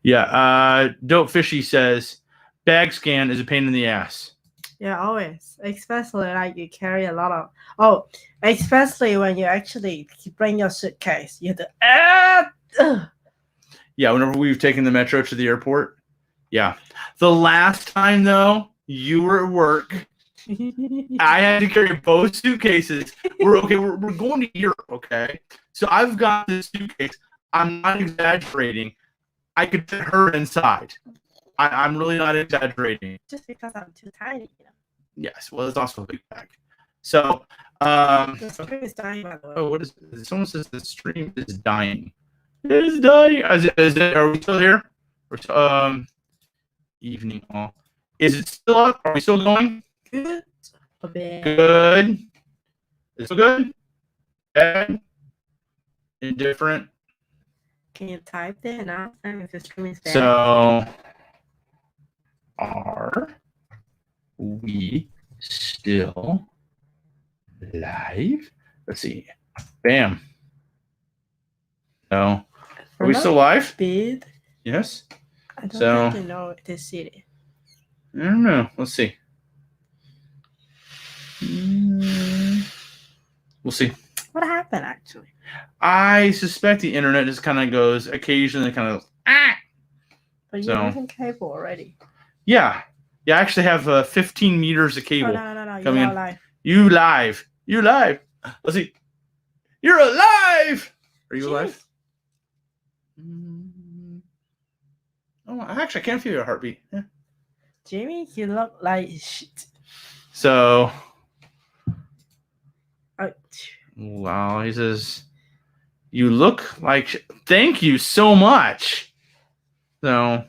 Yeah, Dope Fishy says bag scan is a pain in the ass. Yeah, always. Especially you carry a lot of especially when you actually bring your suitcase. You have to Yeah, whenever we've taken the metro to the airport. Yeah. The last time though, you were at work. I had to carry both suitcases. We're going to Europe, okay? So I've got this suitcase. I'm not exaggerating. I could fit her inside. I'm really not exaggerating. Just because I'm too tiny, Yes, well, it's also a big bag. So, the stream is dying, by the way. Oh, what is it? Someone says the stream is dying. It is dying. Are we still here? Evening all. Is it still up? Are we still going? Good. Good. Is it still good? Bad? Indifferent? Can you type there now? If the stream is bad. So, are we still live? Let's see. Bam. No. Are we still live? Speed. Yes. I don't think you know this city. I don't know. Let's see. We'll see. What happened actually? I suspect the internet just kind of goes occasionally, But you're using cable already. Yeah. Yeah, I actually have 15 meters of cable. No. Coming You're in. live. You live. Let's see. You're alive. Are you alive? Oh, actually, I can't feel your heartbeat. Yeah. Jimmy, you look like shit. So, Oh, wow, he says, you look like. Thank you so much. So,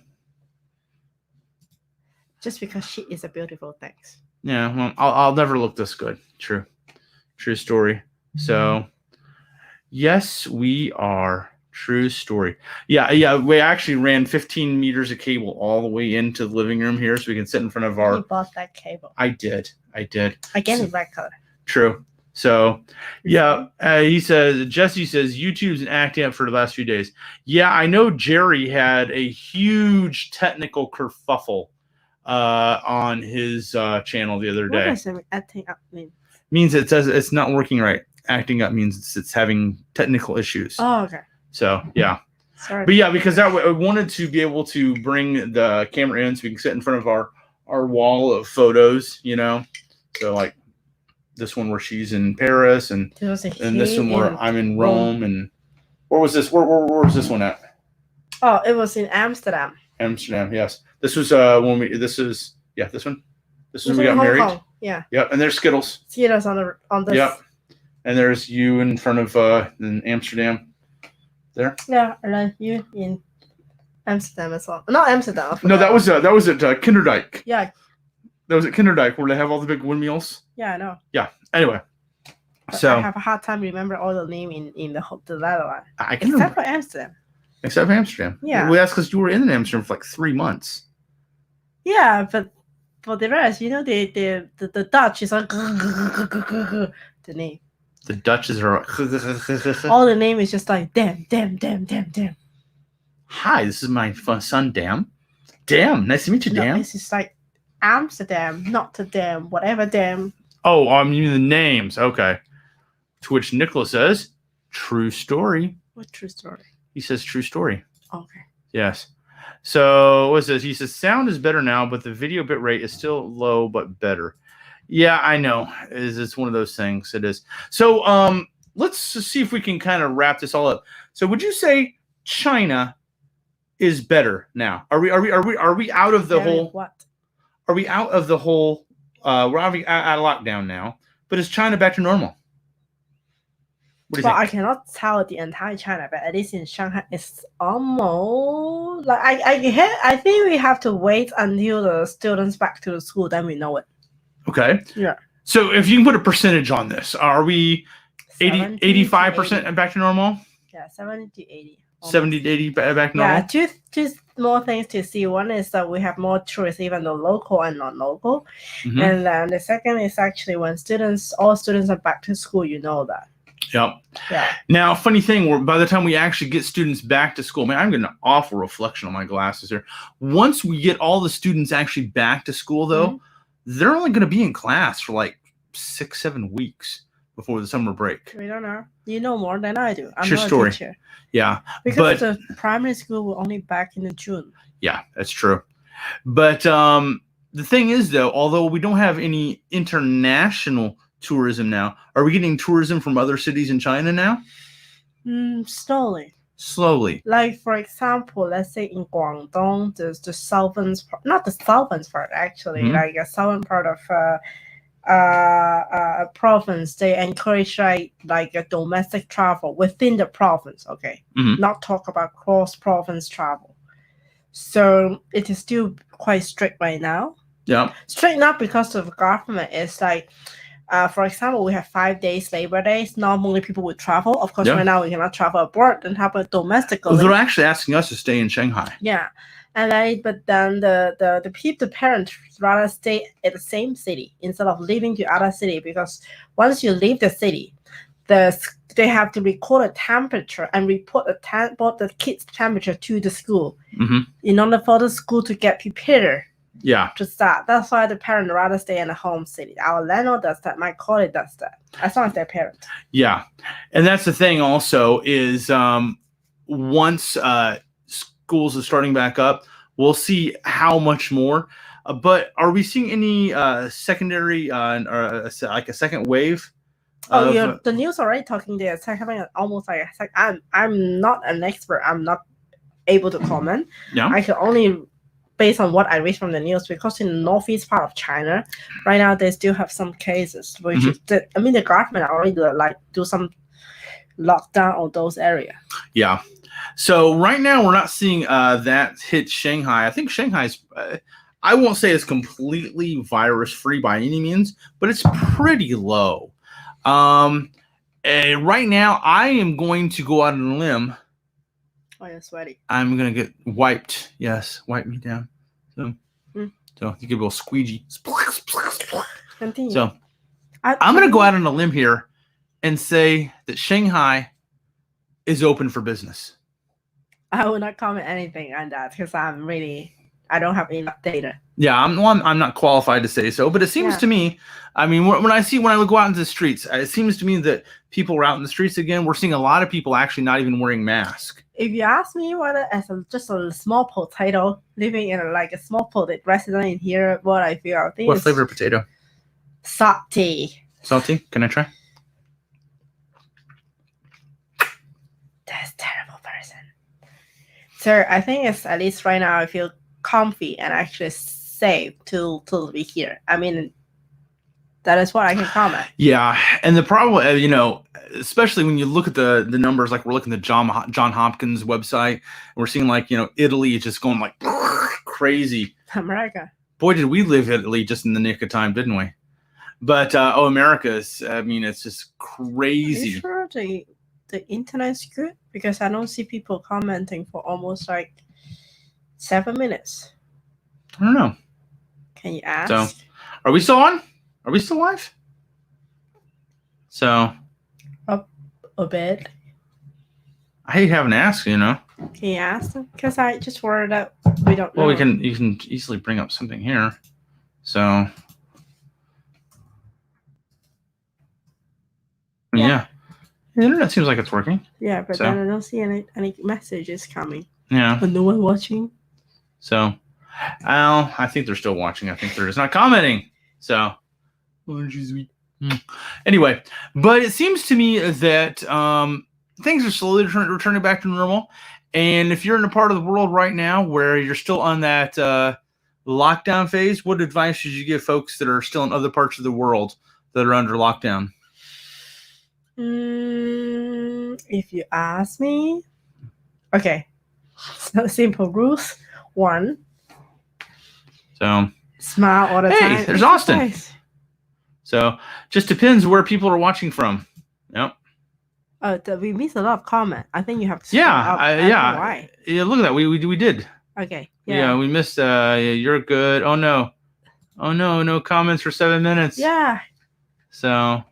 just because shit is a beautiful thing. yeah, well, I'll never look this good. True story. So, yes, we are. True story. Yeah. We actually ran 15 meters of cable all the way into the living room here, so we can sit in front of our. You bought that cable. I did. Again, in red color. True. So, yeah, he says, Jesse says, YouTube's been acting up for the last few days. Yeah, I know Jerry had a huge technical kerfuffle on his channel the other day. What does acting up mean? Means it says it's not working right. Acting up means it's having technical issues. Oh, okay. So, yeah. Sorry. But yeah, because that way I wanted to be able to bring the camera in so we can sit in front of our wall of photos, you know. So, like, this one where she's in Paris, and this one where I'm in Rome. And where was this? Where was this one at? Oh, it was in Amsterdam. Amsterdam, yes. This was when we. This is this one. This is when we got married. Kong. Yeah. Yep, and there's Skittles. Skittles on the. Yep, and there's you in front of in Amsterdam. There. Yeah, and then you in Amsterdam as well. Not Amsterdam. No, that was at Kinderdijk. Yeah. That was at Kinderdijk where they have all the big windmills. Yeah, I know. Yeah. Anyway, but I have a hard time remember all the name in the other one. Except for Amsterdam. Except for Amsterdam. Yeah. Well, that's because you were in Amsterdam for like 3 months. Yeah, but for the rest, you know, the Dutch is like the name. The Dutches are. All the name is just like damn. Hi, this is my son, Damn. Damn, nice to meet you, Damn. No, it's just like Amsterdam, not the damn, whatever damn. Oh, I mean the names. Okay. To which Nicholas says, true story. What true story? He says true story. Okay. Yes. So what's this? He says sound is better now, but the video bit rate is still low, but better. Yeah, I know. It's one of those things. It is. So let's see if we can kind of wrap this all up. So would you say China is better now? Are we out of the whole? What? Are we out of the whole? We're out of lockdown now, but is China back to normal? What do you think? I cannot tell the entire China, but at least in Shanghai, it's almost like I think we have to wait until the students back to the school, then we know it. Okay. Yeah. So if you can put a percentage on this, are we 85% back to normal? Yeah, 70 to 80. 70 to 80 back to normal? Yeah, two more things to see. One is that we have more tourists, even though local and non-local. Mm-hmm. And then the second is actually when all students are back to school, you know that. Yep. Yeah. Now, funny thing, by the time we actually get students back to school, man, I'm getting an awful reflection on my glasses here. Once we get all the students actually back to school, though, they're only going to be in class for like 6-7 weeks before the summer break. We don't know. You know more than I do. I'm True not story. a teacher. Yeah. Because the primary school will only back in June. Yeah, that's true. But the thing is, though, although we don't have any international tourism now, are we getting tourism from other cities in China now? Slowly. Like, for example, let's say in Guangdong, there's the southern part, not the southern part, actually, like a southern part of province, they encourage like a domestic travel within the province, okay? Not talk about cross-province travel. So it is still quite strict right now. Yeah. Strict not because of the government. It's like, for example, we have 5 days Labor Days. Normally people would travel. Of course, right now we cannot travel abroad and have a domestically. Well, they're actually asking us to stay in Shanghai. Yeah. And but then the parents rather stay at the same city instead of leaving to other city, because once you leave the city, they have to record a temperature and report the kids' temperature to the school in order for the school to get prepared. Yeah. To start. That's why the parent rather stay in the home city. Our landlord does that. My colleague does that. As long as they're parents. Yeah. And that's the thing also is once schools are starting back up, we'll see how much more. But are we seeing any secondary like a second wave Oh, of, the news already talking there. It's like having almost like it's like I'm not an expert. I'm not able to comment. yeah. I can only based on what I read from the news because in the northeast part of China, right now they still have some cases which I mean the government already do some lockdown on those areas. Yeah. So right now we're not seeing that hit Shanghai. I think Shanghai's, I won't say it's completely virus free by any means, but it's pretty low. Right now I am going to go out on a limb. Oh, you're sweaty. I'm going to get wiped. Yes, wipe me down. So you get a little squeegee. Continue. So I'm going to go out on a limb here and say that Shanghai is open for business. I will not comment anything on that because I don't have enough data. Yeah, I'm not qualified to say so, but it seems to me, I mean, when I go out into the streets, it seems to me that people are out in the streets again. We're seeing a lot of people actually not even wearing masks. If you ask me whether as just a small potato living in a small potato resident in here, what I feel, I think what flavor of potato? Salty. Salty? Can I try? That's terrible person. Sir, I think it's at least right now I feel comfy and actually safe to be here. I mean, that is what I can comment. Yeah, and the problem, especially when you look at the numbers, like we're looking at John Hopkins website, and we're seeing Italy is just going like crazy. America. Boy, did we live Italy just in the nick of time, didn't we? But America is, I mean, it's just crazy. Are you sure the internet's good? Because I don't see people commenting for almost 7 minutes. I don't know. Can you ask? So, are we still on? Are we still live? So, a bit. I hate having to ask, Can you ask them? Because I just worried that we don't know. Well, you can easily bring up something here. So, yeah. The internet seems like it's working. Yeah, but then I don't see any messages coming. Yeah. But no one watching. So, I think they're still watching. I think they're just not commenting. So, anyway, but it seems to me that things are slowly returning back to normal. And if you're in a part of the world right now where you're still on that lockdown phase, what advice should you give folks that are still in other parts of the world that are under lockdown? If you ask me, okay. So simple rules. 1. So smile all the time. Hey, there's Austin. Nice. So just depends where people are watching from. Yep. We missed a lot of comment. I think you have to. Why? Yeah. Look at that. We did. Okay. Yeah. We missed. You're good. Oh no. No comments for 7 minutes. Yeah. So.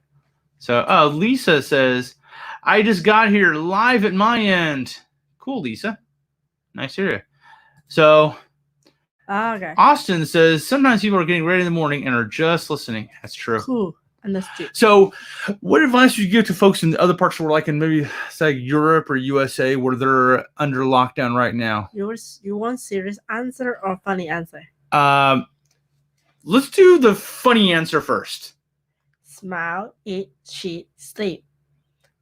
Lisa says, I just got here live at my end. Cool, Lisa. Nice to hear you. So. Okay. Austin says sometimes people are getting ready in the morning and are just listening. That's true. Cool. Understood. So, what advice would you give to folks in other parts of the world, like in maybe say Europe or USA, where they're under lockdown right now? You want serious answer or funny answer? Let's do the funny answer first. Smile, eat, cheat, sleep,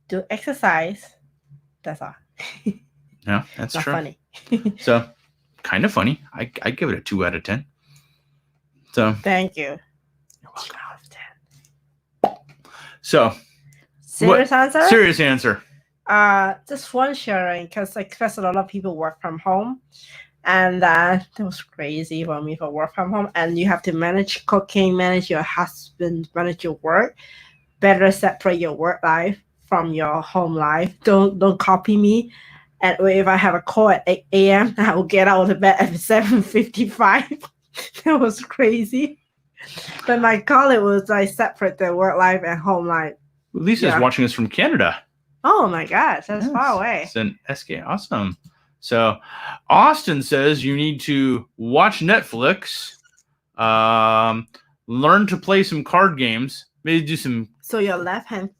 do exercise. That's all. Yeah, that's not true. Funny. So. Kind of funny. I give it a 2 out of 10. So thank you. You're welcome. 2 out of 10. So serious answer? Serious answer. Just one sharing because a lot of people work from home, and that was crazy for me for work from home. And you have to manage cooking, manage your husband, manage your work. Better separate your work life from your home life. Don't copy me. And if I have a call at 8 a.m., I will get out of bed at 7:55. That was crazy. But my colleague was separate the work life and home life. Lisa's watching us from Canada. Oh my gosh, that's far away. It's an SK. Awesome. So Austin says you need to watch Netflix, learn to play some card games, maybe do some. So your left hand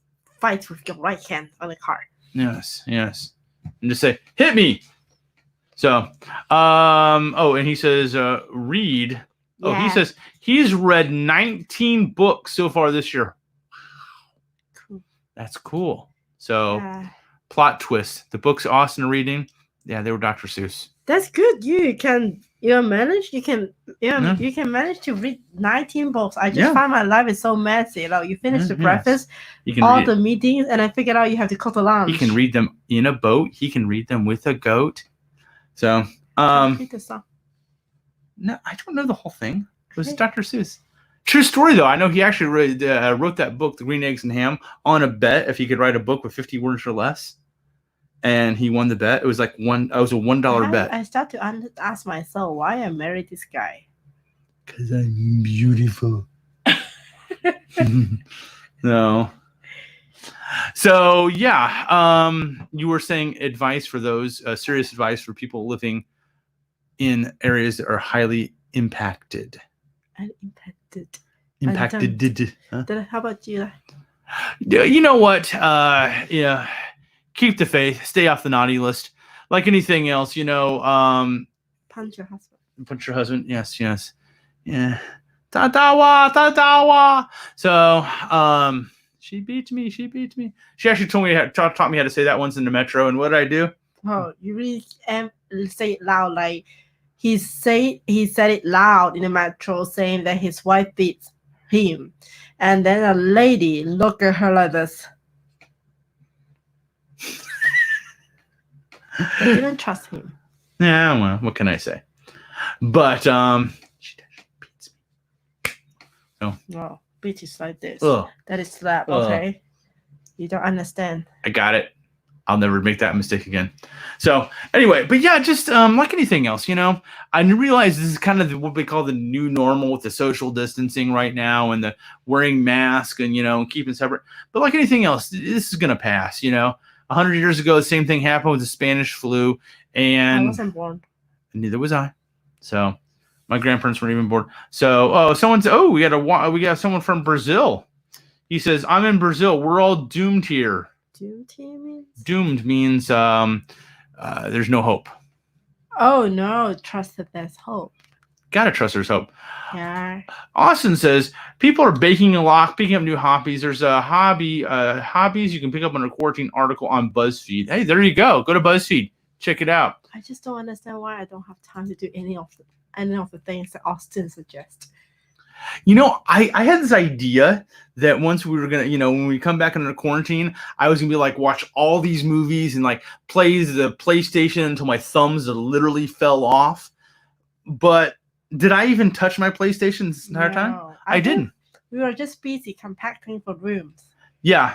fights with your right hand on the card. Yes. And just say, hit me. So, and he says, read. Yeah. Oh, he says he's read 19 books so far this year. Cool. That's cool. So, Yeah. plot twist. The books Austin are reading, yeah, they were Dr. Seuss. That's good. You can manage. You can Yeah. you can manage to read 19 books. I just Yeah. find my life is so messy. Like you finish the Yes. breakfast, You can all read, the meetings, and I figured out you have to cook the lunch. he can read them in a boat. He can read them with a goat. So, Read the song. no, I don't know the whole thing. It was Okay. Dr. Seuss. True story, though. I know he actually wrote that book, The Green Eggs and Ham, on a bet if he could write a book with 50 words or less. And he won the bet. It was like it was a $1 bet. I start to ask myself why I married this guy. Because I'm beautiful. No. So yeah, you were saying advice for those, serious advice for people living in areas that are highly impacted. And impacted. Impacted. Huh? How about you? You know what? Yeah. Keep the faith. Stay off the naughty list. Like anything else, you know. Punch your husband. Punch your husband. Yes. Yeah. Ta-da-wa. So, she beat me. She actually taught me how to say that once in the metro. And what did I do? Oh, you really say it loud. Like he said it loud in the metro, saying that his wife beats him, and then a lady looked at her like this. I didn't trust him. Yeah, well, what can I say? But she beats me. No, bitch is like this. Ugh. That is slap, okay? You don't understand. I got it. I'll never make that mistake again. So anyway, but yeah, just like anything else, you know, I realize this is kind of what we call the new normal with the social distancing right now and the wearing masks and, you know, keeping separate. But like anything else, this is going to pass, you know. 100 years ago, the same thing happened with the Spanish flu, and I wasn't born. Neither was I. So my grandparents weren't even born. So we got someone from Brazil. He says, "I'm in Brazil. We're all doomed here." Doomed means there's no hope. Oh no! Trust that there's hope. Gotta trust there's hope. Yeah. Austin says people are baking a lot, picking up new hobbies. There's a hobbies you can pick up on a quarantine article on BuzzFeed. Hey, there you go. Go to BuzzFeed. Check it out. I just don't understand why I don't have time to do any of the things that Austin suggests. You know, I had this idea that once we were gonna, you know, when we come back into quarantine, I was gonna be like watch all these movies and like play the PlayStation until my thumbs literally fell off. But did I even touch my PlayStation this entire time? I didn't. We were just busy compacting for rooms. Yeah.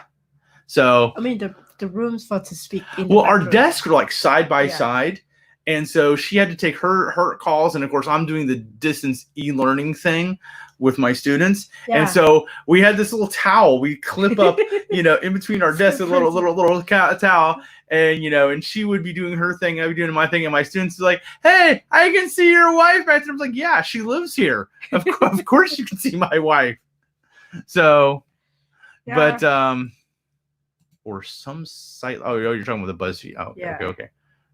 So I mean the rooms for to speak in. Well, our desks were like side by side. And so she had to take her calls. And of course, I'm doing the distance e-learning thing with my students. Yeah. And so we had this little towel we clip up, you know, in between our desks, a little towel. And, you know, and she would be doing her thing. I'd be doing my thing. And my students were like, "Hey, I can see your wife back there." I was like, "Yeah, she lives here. Of course you can see my wife." So, yeah. But, or some site. Oh, you're talking about the BuzzFeed. Oh, yeah. Okay.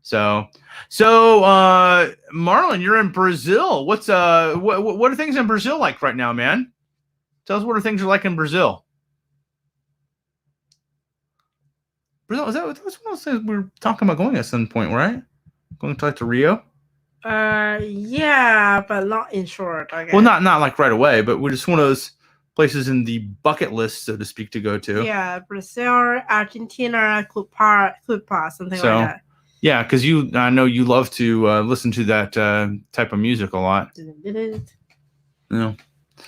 So Marlon, you're in Brazil. What are things in Brazil like right now, man? Tell us what are things are like in Brazil. Brazil, that's one of those things we were talking about going at some point, right? Going to like to Rio? Yeah, but not in short. I guess. Well, not like right away, but we're just one of those places in the bucket list, so to speak, to go to. Yeah, Brazil, Argentina, could pass, something like that. Yeah, because I know you love to listen to that type of music a lot. No.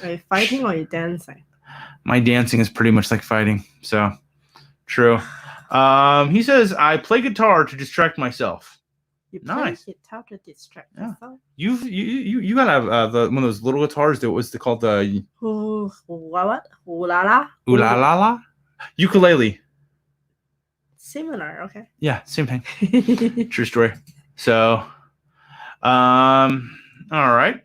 Are you fighting or are you dancing? My dancing is pretty much like fighting. So, true. He says, I play guitar to distract myself. You play guitar to distract yourself? You gotta have one of those little guitars that was called the... What? Ooh-la-la? Ooh-la-la-la? Ukulele. Similar, okay. Yeah, same thing. True story. So, all right.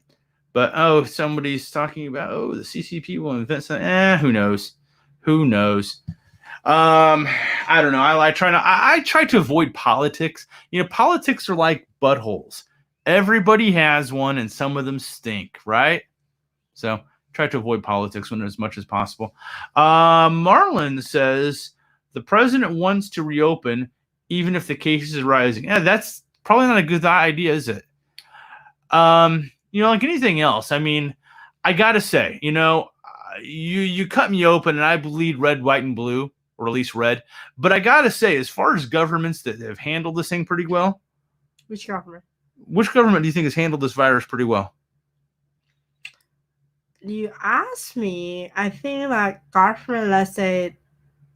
But, somebody's talking about, the CCP will invent something. Who knows? I don't know. I try to avoid politics. You know, politics are like buttholes. Everybody has one, and some of them stink, right? So, try to avoid politics as much as possible. Marlon says, The president wants to reopen even if the cases are rising. Yeah, that's probably not a good idea, is it? Like anything else, I mean, I gotta say, you cut me open and I bleed red, white, and blue, or at least red. But I gotta say, as far as governments that have handled this thing pretty well, Which government? Which government do you think has handled this virus pretty well? You asked me, I think like government, let's say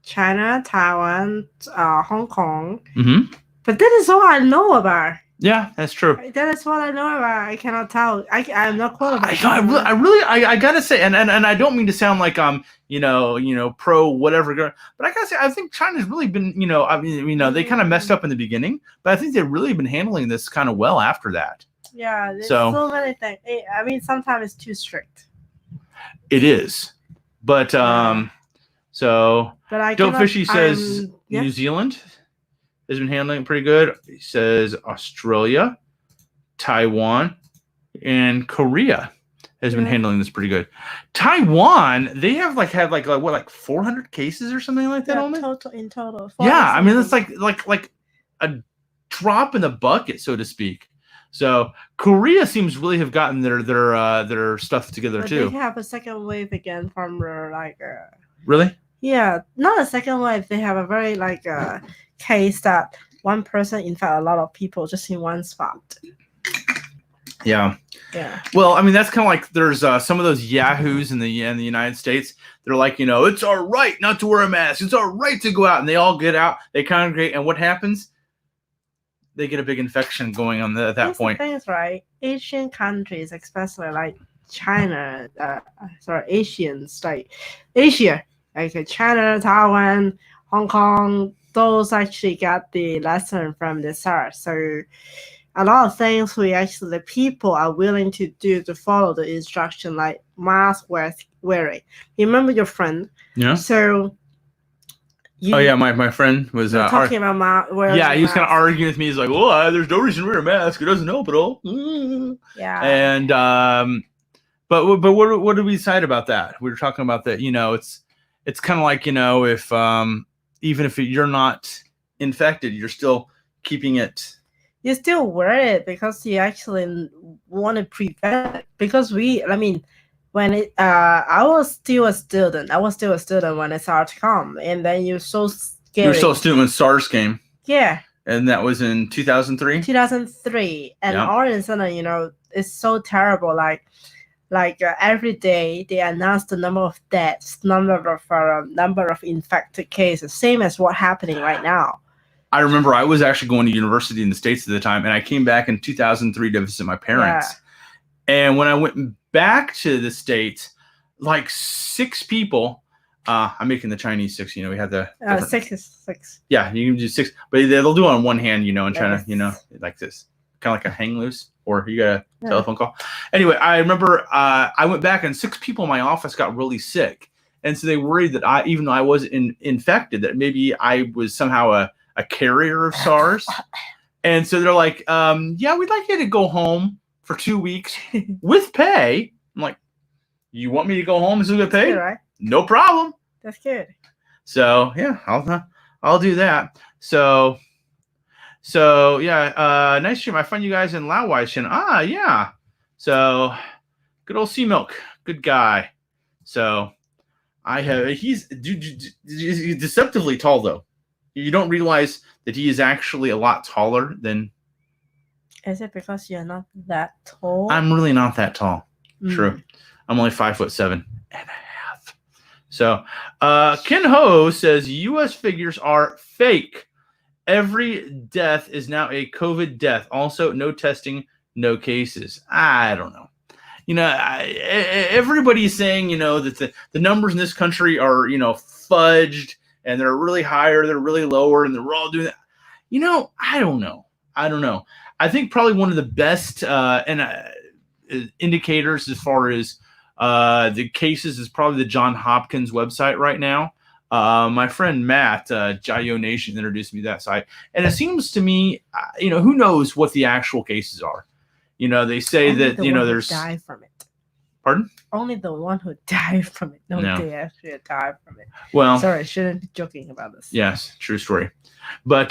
China, Taiwan, Hong Kong. Mm-hmm. But that is all I know about. Yeah, that's true. That is what I know about. I cannot tell. I'm not qualified. I gotta say, and I don't mean to sound like I'm pro whatever, but I gotta say I think China's really been they kind of messed up in the beginning, but I think they've really been handling this kind of well after that. Yeah, there's so many things. I mean, sometimes it's too strict. It is, but so. But Dope Fishy says New Zealand has been handling it pretty good. He says Australia, Taiwan, and Korea has been handling this pretty good. Taiwan, they have had 400 cases or something like that only? In total. Yeah, I mean, it's like a drop in the bucket, so to speak. So Korea seems really have gotten their stuff together too. They have a second wave again from Really? Yeah, not a second wave. They have a very case that one person infect a lot of people just in one spot. Yeah. Yeah. Well, I mean, that's kind of like there's some of those yahoos in the United States. They're like, it's our right not to wear a mask. It's our right to go out, and they all get out. They congregate, and what happens? They get a big infection going on at that point. The thing is, right? Asian countries, especially like China, Asians like Asia. Like China, Taiwan, Hong Kong, those actually got the lesson from the SARS. So a lot of things the people are willing to do to follow the instruction, like mask wearing. You remember your friend? Yeah. So. My friend was talking about wearing. Yeah, he was kind of arguing with me. He's like, "Well, there's no reason to wear a mask. It doesn't help at all." Yeah. And but what did we decide about that? We were talking about that. It's kind of like, if even if you're not infected, you're still keeping it. You still wear it because you actually want to prevent it. Because when I was still a student. When it started to come, and then you're so scared. You were still a student when SARS came. Yeah. And that was in 2003. 2003, and all of a sudden, it's so terrible. Every day they announce the number of deaths, number of infected cases, same as what's happening right now. I remember I was actually going to university in the States at the time, and I came back in 2003 to visit my parents. Yeah. And when I went back to the States, 6 people. I'm making the Chinese 6. We have the 6 is 6. Yeah, you can do 6, but they'll do it on one hand. In China, like this, kind of like a hang loose, or you got a telephone call. Anyway, I remember I went back and 6 people in my office got really sick, and so they worried that even though I wasn't infected, that maybe I was somehow a carrier of SARS. And so they're like, "Yeah, we'd like you to go home for 2 weeks with pay." I'm like, "You want me to go home and still get paid?" Good, right? No problem. That's good. So yeah, I'll do that. So yeah, nice stream. I find you guys in Laowaishan. Yeah. So good old Sea Milk, good guy. So he's deceptively tall though. You don't realize that he is actually a lot taller than. Is it because you're not that tall? I'm really not that tall. True. I'm only 5'7.5". So, Ken Ho says U.S. figures are fake. Every death is now a COVID death. Also, no testing, no cases. I don't know. Everybody's saying, that the numbers in this country are, fudged, and they're really higher, they're really lower, and they're all doing that. I don't know. I think probably one of the best indicators as far as the cases is probably the Johns Hopkins website right now. My friend Matt, Jayo Nation, introduced me to that site. And it seems to me, who knows what the actual cases are. They say that, there's... die from it. Pardon? Only the one who died from it. No, No. they actually died from it. Well, Sorry, I shouldn't be joking about this. yes, true story. But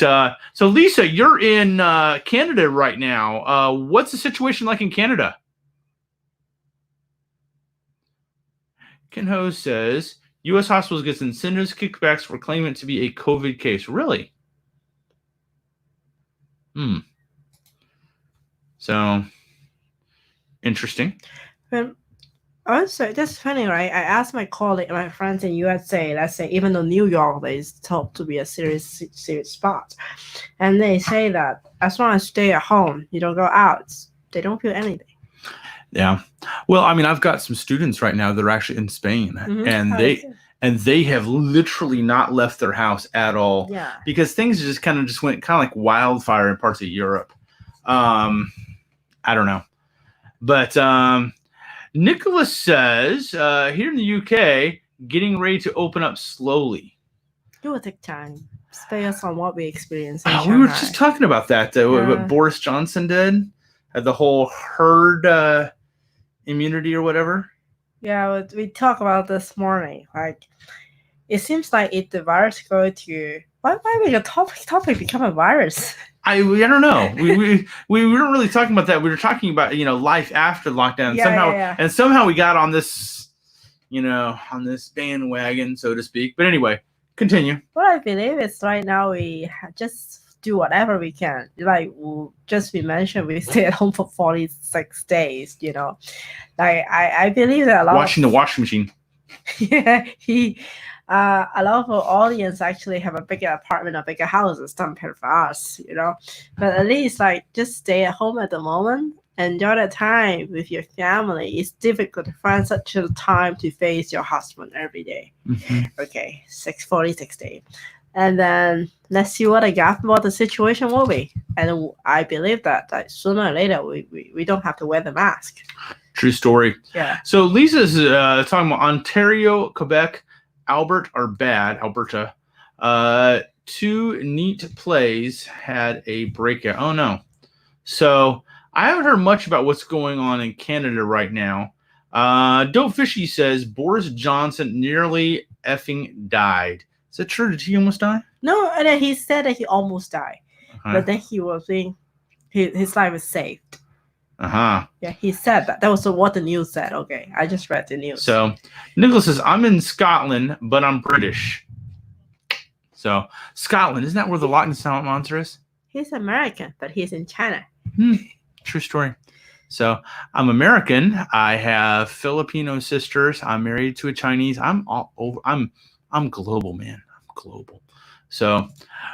so Lisa, you're in Canada right now. What's the situation like in Canada? Ken Ho says U.S. hospitals gets incentives, kickbacks for claiming it to be a COVID case. Really? So interesting. But also, that's funny, right? I asked my colleague, my friends in USA, let's say, even though New York is thought to be a serious spot, and they say that as long as you stay at home, you don't go out, they don't feel anything. Yeah. Well, I mean, I've got some students right now that are actually in Spain, and they have literally not left their house at all. Yeah. Because things just went kind of like wildfire in parts of Europe. I don't know. But Nicholas says here in the UK, getting ready to open up slowly. It will take time. Based on what we experienced. We were just talking about that. What Boris Johnson did, the whole herd immunity or whatever. Yeah, we talked about this morning. Like, it seems like if the virus go to why would the topic become a virus? I don't know. we weren't really talking about that. We were talking about life after lockdown. And somehow we got on this on this bandwagon, so to speak. But anyway, continue. What I believe is right now we just do whatever we can. Like we mentioned, we stay at home for 46 days. Like I believe that a lot washing the washing machine. Yeah, a lot of our audience actually have a bigger apartment or bigger houses compared for us, But at least just stay at home at the moment. Enjoy the time with your family. It's difficult to find such a time to face your husband every day. Mm-hmm. Okay, 46 days. And then let's see what the situation will be. And I believe that sooner or later we don't have to wear the mask. True story. Yeah. So Lisa's talking about Ontario, Quebec, Alberta. 2 neat plays had a breakout. Oh no. So I haven't heard much about what's going on in Canada right now. Dope Fishy says Boris Johnson nearly effing died. Is that true? Did he almost die? No, and then he said that he almost died. Uh-huh. But then he was his life was saved. Uh-huh. Yeah, he said that. That was what the news said. Okay, I just read the news. So Nicholas says, I'm in Scotland, but I'm British. So Scotland, isn't that where the Loch Ness Monster is? He's American, but he's in China. True story. So I'm American. I have Filipino sisters. I'm married to a Chinese. I'm all over. I'm global, man. I'm global. So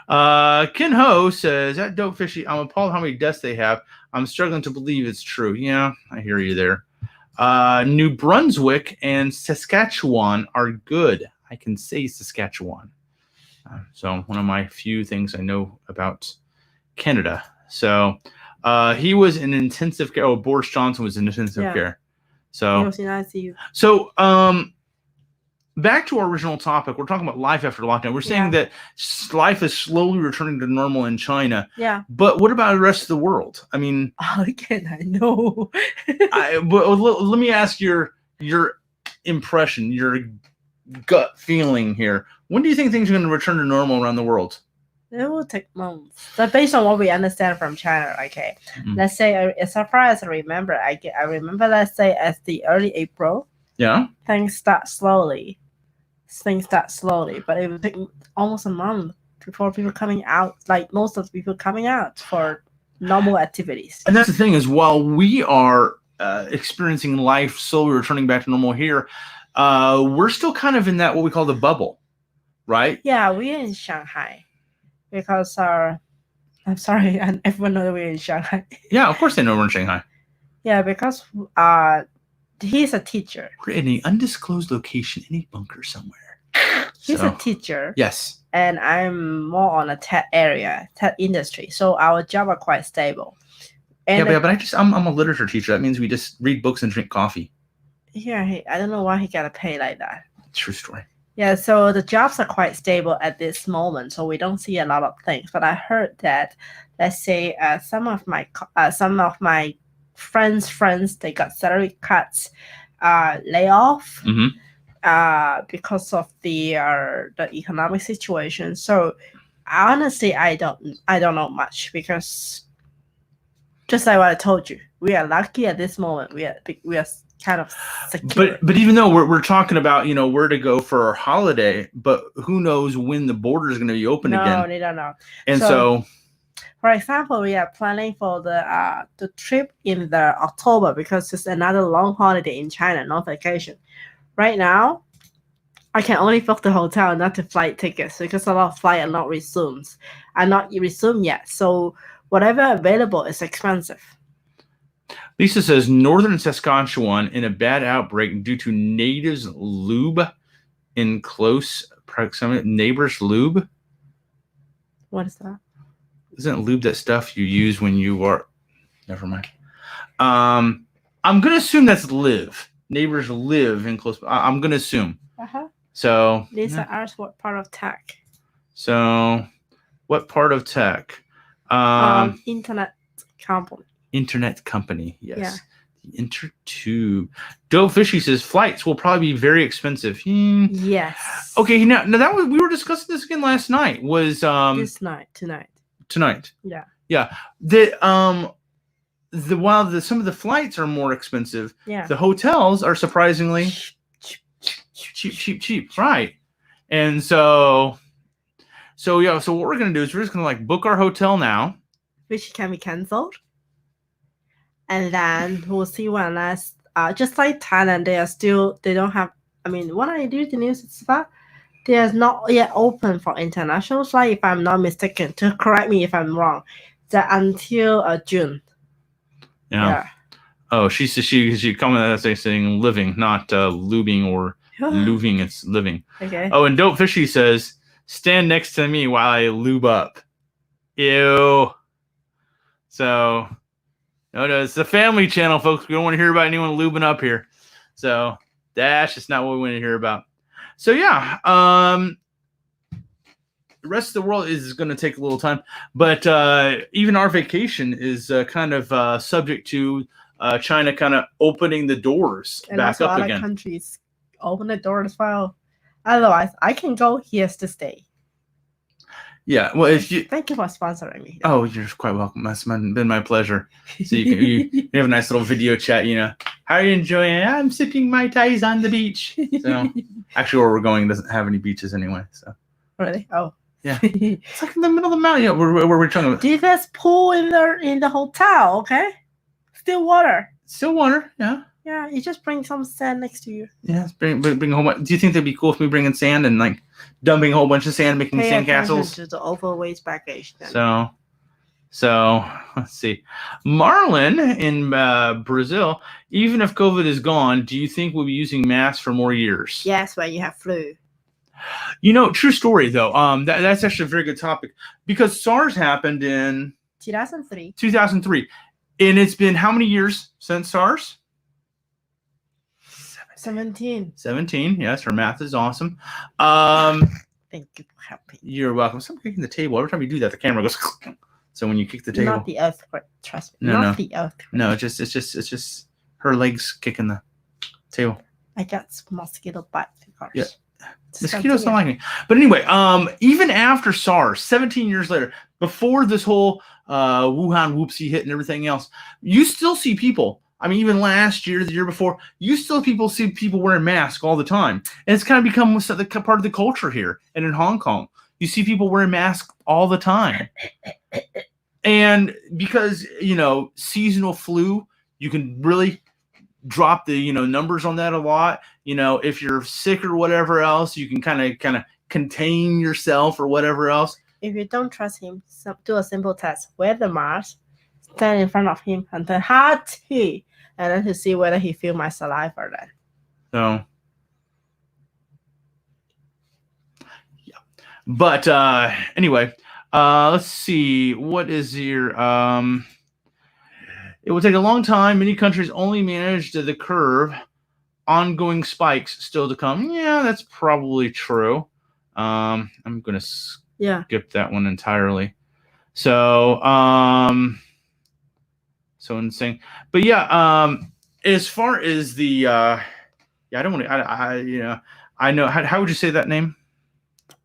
Ken Ho says, that Dope Fishy, I'm appalled how many deaths they have. I'm struggling to believe it's true. Yeah, I hear you there. New Brunswick and Saskatchewan are good. I can say Saskatchewan. So one of my few things I know about Canada. So he was in intensive care. Oh, Boris Johnson was in intensive care. So he was in ICU. So back to our original topic. We're talking about life after lockdown. We're saying that life is slowly returning to normal in China. Yeah. But what about the rest of the world? I mean, how can I know? But let me ask your impression, your gut feeling here. When do you think things are going to return to normal around the world? It will take months. But based on what we understand from China, okay. Let's say, as far as I remember, I remember, let's say, as the early April. Yeah. Things start slowly, but it will take almost a month before people coming out. Like most of the people coming out for normal activities. And that's the thing is, while we are experiencing life slowly returning back to normal here, we're still kind of in that what we call the bubble, right? Yeah, we're in Shanghai because I'm sorry, and everyone knows we're in Shanghai. Yeah, of course they know we're in Shanghai. Yeah, because he's a teacher. We're in an undisclosed location in a bunker somewhere. He's a teacher. Yes. And I'm more on a tech industry. So our job are quite stable. And but I'm a literature teacher. That means we just read books and drink coffee. Yeah, I don't know why he got to pay like that. True story. Yeah, so the jobs are quite stable at this moment, so we don't see a lot of things. But I heard that, let's say, some of my friends, they got salary cuts layoff Mm-hmm. because of the economic situation. So honestly, I don't know much because just like what I told you, we are lucky at this moment. We are kind of secure. But even though we're talking about where to go for our holiday, but who knows when the border is going to be open again? No, they don't know. And so, for example, we are planning for the trip in the October because it's another long holiday in China, not vacation. Right now, I can only book the hotel, not the flight tickets, because a lot of flights are not resumed yet. So whatever available is expensive. Lisa says northern Saskatchewan in a bad outbreak due to natives lube in close proximity. Neighbors lube? What is that? Isn't lube that stuff you use when you are... Never mind. I'm going to assume that's live. Neighbors live in close... I'm going to assume. Uh-huh. So... Lisa asked what part of tech? So, what part of tech? Internet company. Internet company, yes. Yeah. The Intertube. Doe Fishy says flights will probably be very expensive. Yes. Okay, now that was, we were discussing this again last night. Was tonight? Yeah. Yeah. While some of the flights are more expensive, the hotels are surprisingly cheap. Right. And so what we're gonna do is we're just gonna book our hotel now, which can be cancelled, and then we'll see when last. Just like Thailand, they don't have. I mean, when I do the news, it's that they are not yet open for international flight. If I'm not mistaken, to correct me if I'm wrong, that until June. Yeah. Oh, she commented saying living, not lubing or lubing. It's living. Okay. Oh, and Dope Fishy says, stand next to me while I lube up. Ew. So, no, it's the family channel, folks. We don't want to hear about anyone lubing up here. So, that's just not what we want to hear about. So, yeah. The rest of the world is going to take a little time. But even our vacation is kind of subject to China kind of opening the doors and back also up other again. Countries open the door as well. Otherwise, I can go. Here's to stay. Yeah, well, if you thank you for sponsoring me. Oh, you're quite welcome. That's been my pleasure. So you have a nice little video chat. How are you enjoying it? I'm sipping Mai Tais on the beach. So actually, where we're going doesn't have any beaches anyway. So really, oh yeah, it's like in the middle of the mountain. Yeah, where we're talking about. There's pool in the hotel. Okay, still water. Still water. Yeah. Yeah, you just bring some sand next to you. Yeah, bring a whole bunch. Do you think that'd be cool if we bring in sand and dumping a whole bunch of sand, making sand castles? To the overweight baggage. Then. So let's see. Marlon in Brazil. Even if COVID is gone, do you think we'll be using masks for more years? Yes, when you have flu. True story though. That's actually a very good topic because SARS happened in 2003. 2003, and it's been how many years since SARS? 17. Yes, her math is awesome. Thank you for helping. You're welcome. Stop kicking the table. Every time you do that, the camera goes. So when you kick the table, not the earthquake. Trust me. No. The earthquake. No, it's just her legs kicking the table. I got mosquito bite. Yeah, mosquitoes don't like me. But anyway, even after SARS, 17 years later, before this whole Wuhan whoopsie hit and everything else, you still see people. I mean, even last year, the year before, you still see people wearing masks all the time. And it's kind of become part of the culture here and in Hong Kong. You see people wearing masks all the time. And because, seasonal flu, you can really drop the, numbers on that a lot. If you're sick or whatever else, you can kind of contain yourself or whatever else. If you don't trust him, do a simple test. Wear the mask, stand in front of him and then and then to see whether he feel my saliva then. So, yeah. But anyway, let's see. What is your it will take a long time. Many countries only managed the curve. Ongoing spikes still to come. Yeah, that's probably true. I'm gonna skip that one entirely. So insane. But yeah, as far as the yeah, I don't want to. I know. How would you say that name?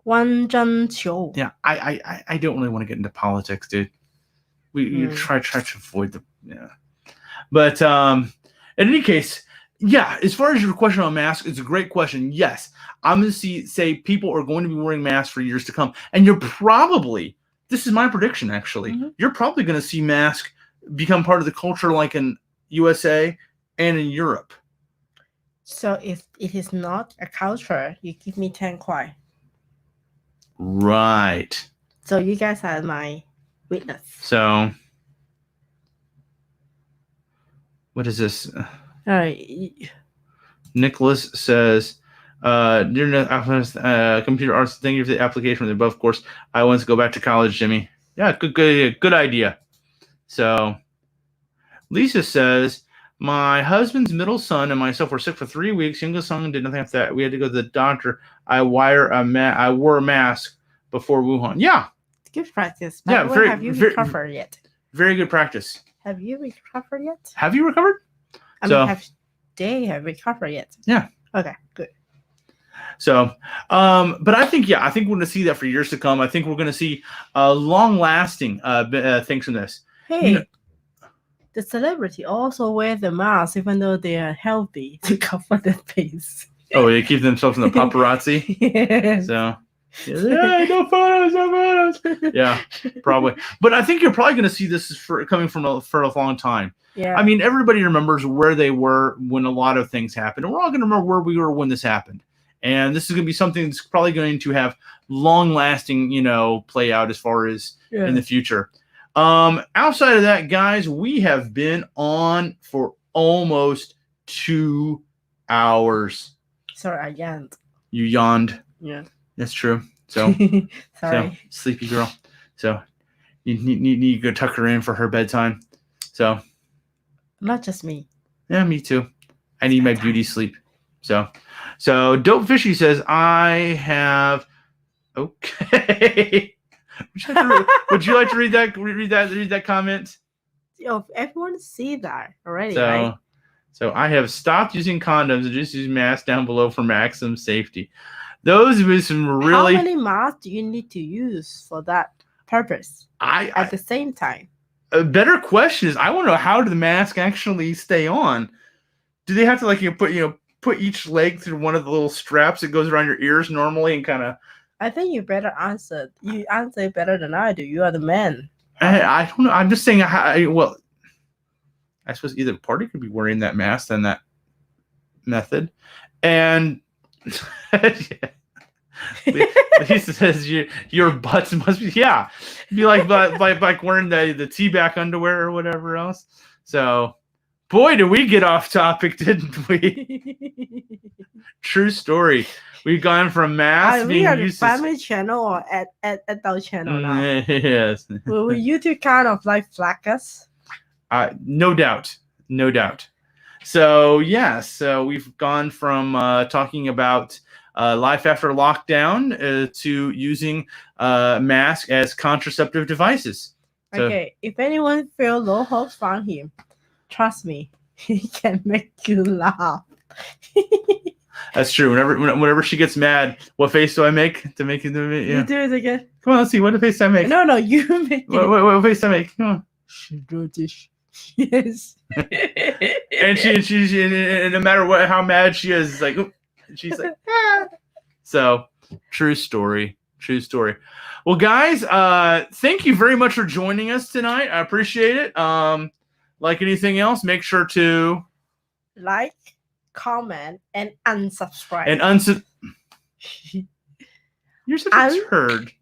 弯针球. Yeah, I don't really want to get into politics, dude. We try to avoid the But in any case, yeah. As far as your question on masks, it's a great question. Yes, I'm going to say people are going to be wearing masks for years to come, and you're probably. This is my prediction, actually. You're probably going to see masks become part of the culture, like in USA and in Europe. So if it is not a culture, you give me 10 kwai. Right. So you guys are my witness. So, what is this? All right. Nicholas says, computer arts, thank you for the application from the above course. I want to go back to college, Jimmy. Yeah, good idea. So, Lisa says, my husband's middle son and myself were sick for 3 weeks. Youngest son did nothing after that. We had to go to the doctor. I wore a mask before Wuhan. Yeah. Good practice. Yeah, have you recovered yet? Very good practice. Have you recovered yet? Have you recovered? I mean, have they recovered yet? Yeah. Okay, good. So, but I think we're going to see that for years to come. I think we're going to see long-lasting things from this. Hey, the celebrity also wear the mask even though they are healthy to cover their face. Oh, they keep themselves from the paparazzi? Yes. So, yeah, no photos. Yeah, probably. But I think you're probably going to see this coming for a long time. Yeah. I mean, everybody remembers where they were when a lot of things happened. And we're all going to remember where we were when this happened. And this is going to be something that's probably going to have long-lasting, play out as far as in the future. Outside of that, guys, we have been on for almost 2 hours. Sorry, I yawned. You yawned. Yeah. That's true. So, sorry. So, sleepy girl. So, you need to go tuck her in for her bedtime. So, not just me. Yeah, me too. I need my beauty sleep. So Dope Fishy says, I have. Okay. Would you like to read that comment? Oh, everyone see that already, right? So I have stopped using condoms and just use masks down below for maximum safety. Those with some really. How many masks do you need to use for that purpose? At the same time. A better question is, I want to know, how do the mask actually stay on? Do they have to put each leg through one of the little straps that goes around your ears normally and kind of? I think you better answer. You answer better than I do. You are the man. I don't know. I'm just saying. I suppose either party could be wearing that mask than that method, and Lisa says your butts must be be like wearing the tea-back underwear or whatever else. So, boy, did we get off topic, didn't we? True story. We've gone from masks being we used are the family channel or adult channel now. Yes. Will YouTube kind of flag us? No doubt. So we've gone from talking about life after lockdown to using masks as contraceptive devices. Okay, if anyone feels low hopes from him, trust me, he can make you laugh. That's true. Whenever she gets mad, what face do I make to make it? Yeah. You do it again. Come on, let's see. What face I make? No, you make it. What face I make? Come on. She do this. Yes. and she no matter how mad she is, she's like, ah. So true story. Well, guys, thank you very much for joining us tonight. I appreciate it. Like anything else, make sure to like, comment, and unsubscribe. You're such a turd.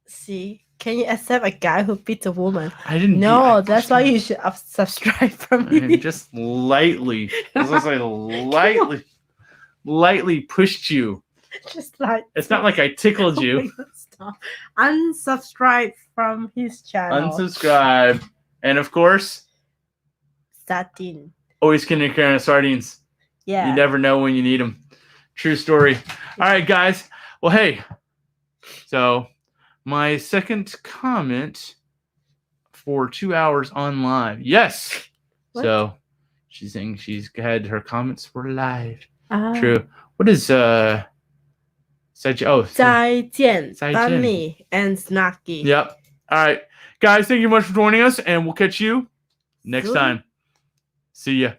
See, can you accept a guy who beats a woman? I didn't. No, that's why you should subscribe from me. Just lightly, lightly pushed you. Just like it's not like I tickled you. Unsubscribe from his channel. Unsubscribe, and of course, sardine. Always carrying a can of sardines. Yeah. You never know when you need them. True story. All right, guys. Well, hey. So, my second comment for 2 hours on live. Yes. What? So, She's saying she's had her comments were live. Ah. True. What is oh 再见 再见 Bunny and Snarky. Yep. All right. Guys, thank you much for joining us, and we'll catch you next Soon. time. See ya.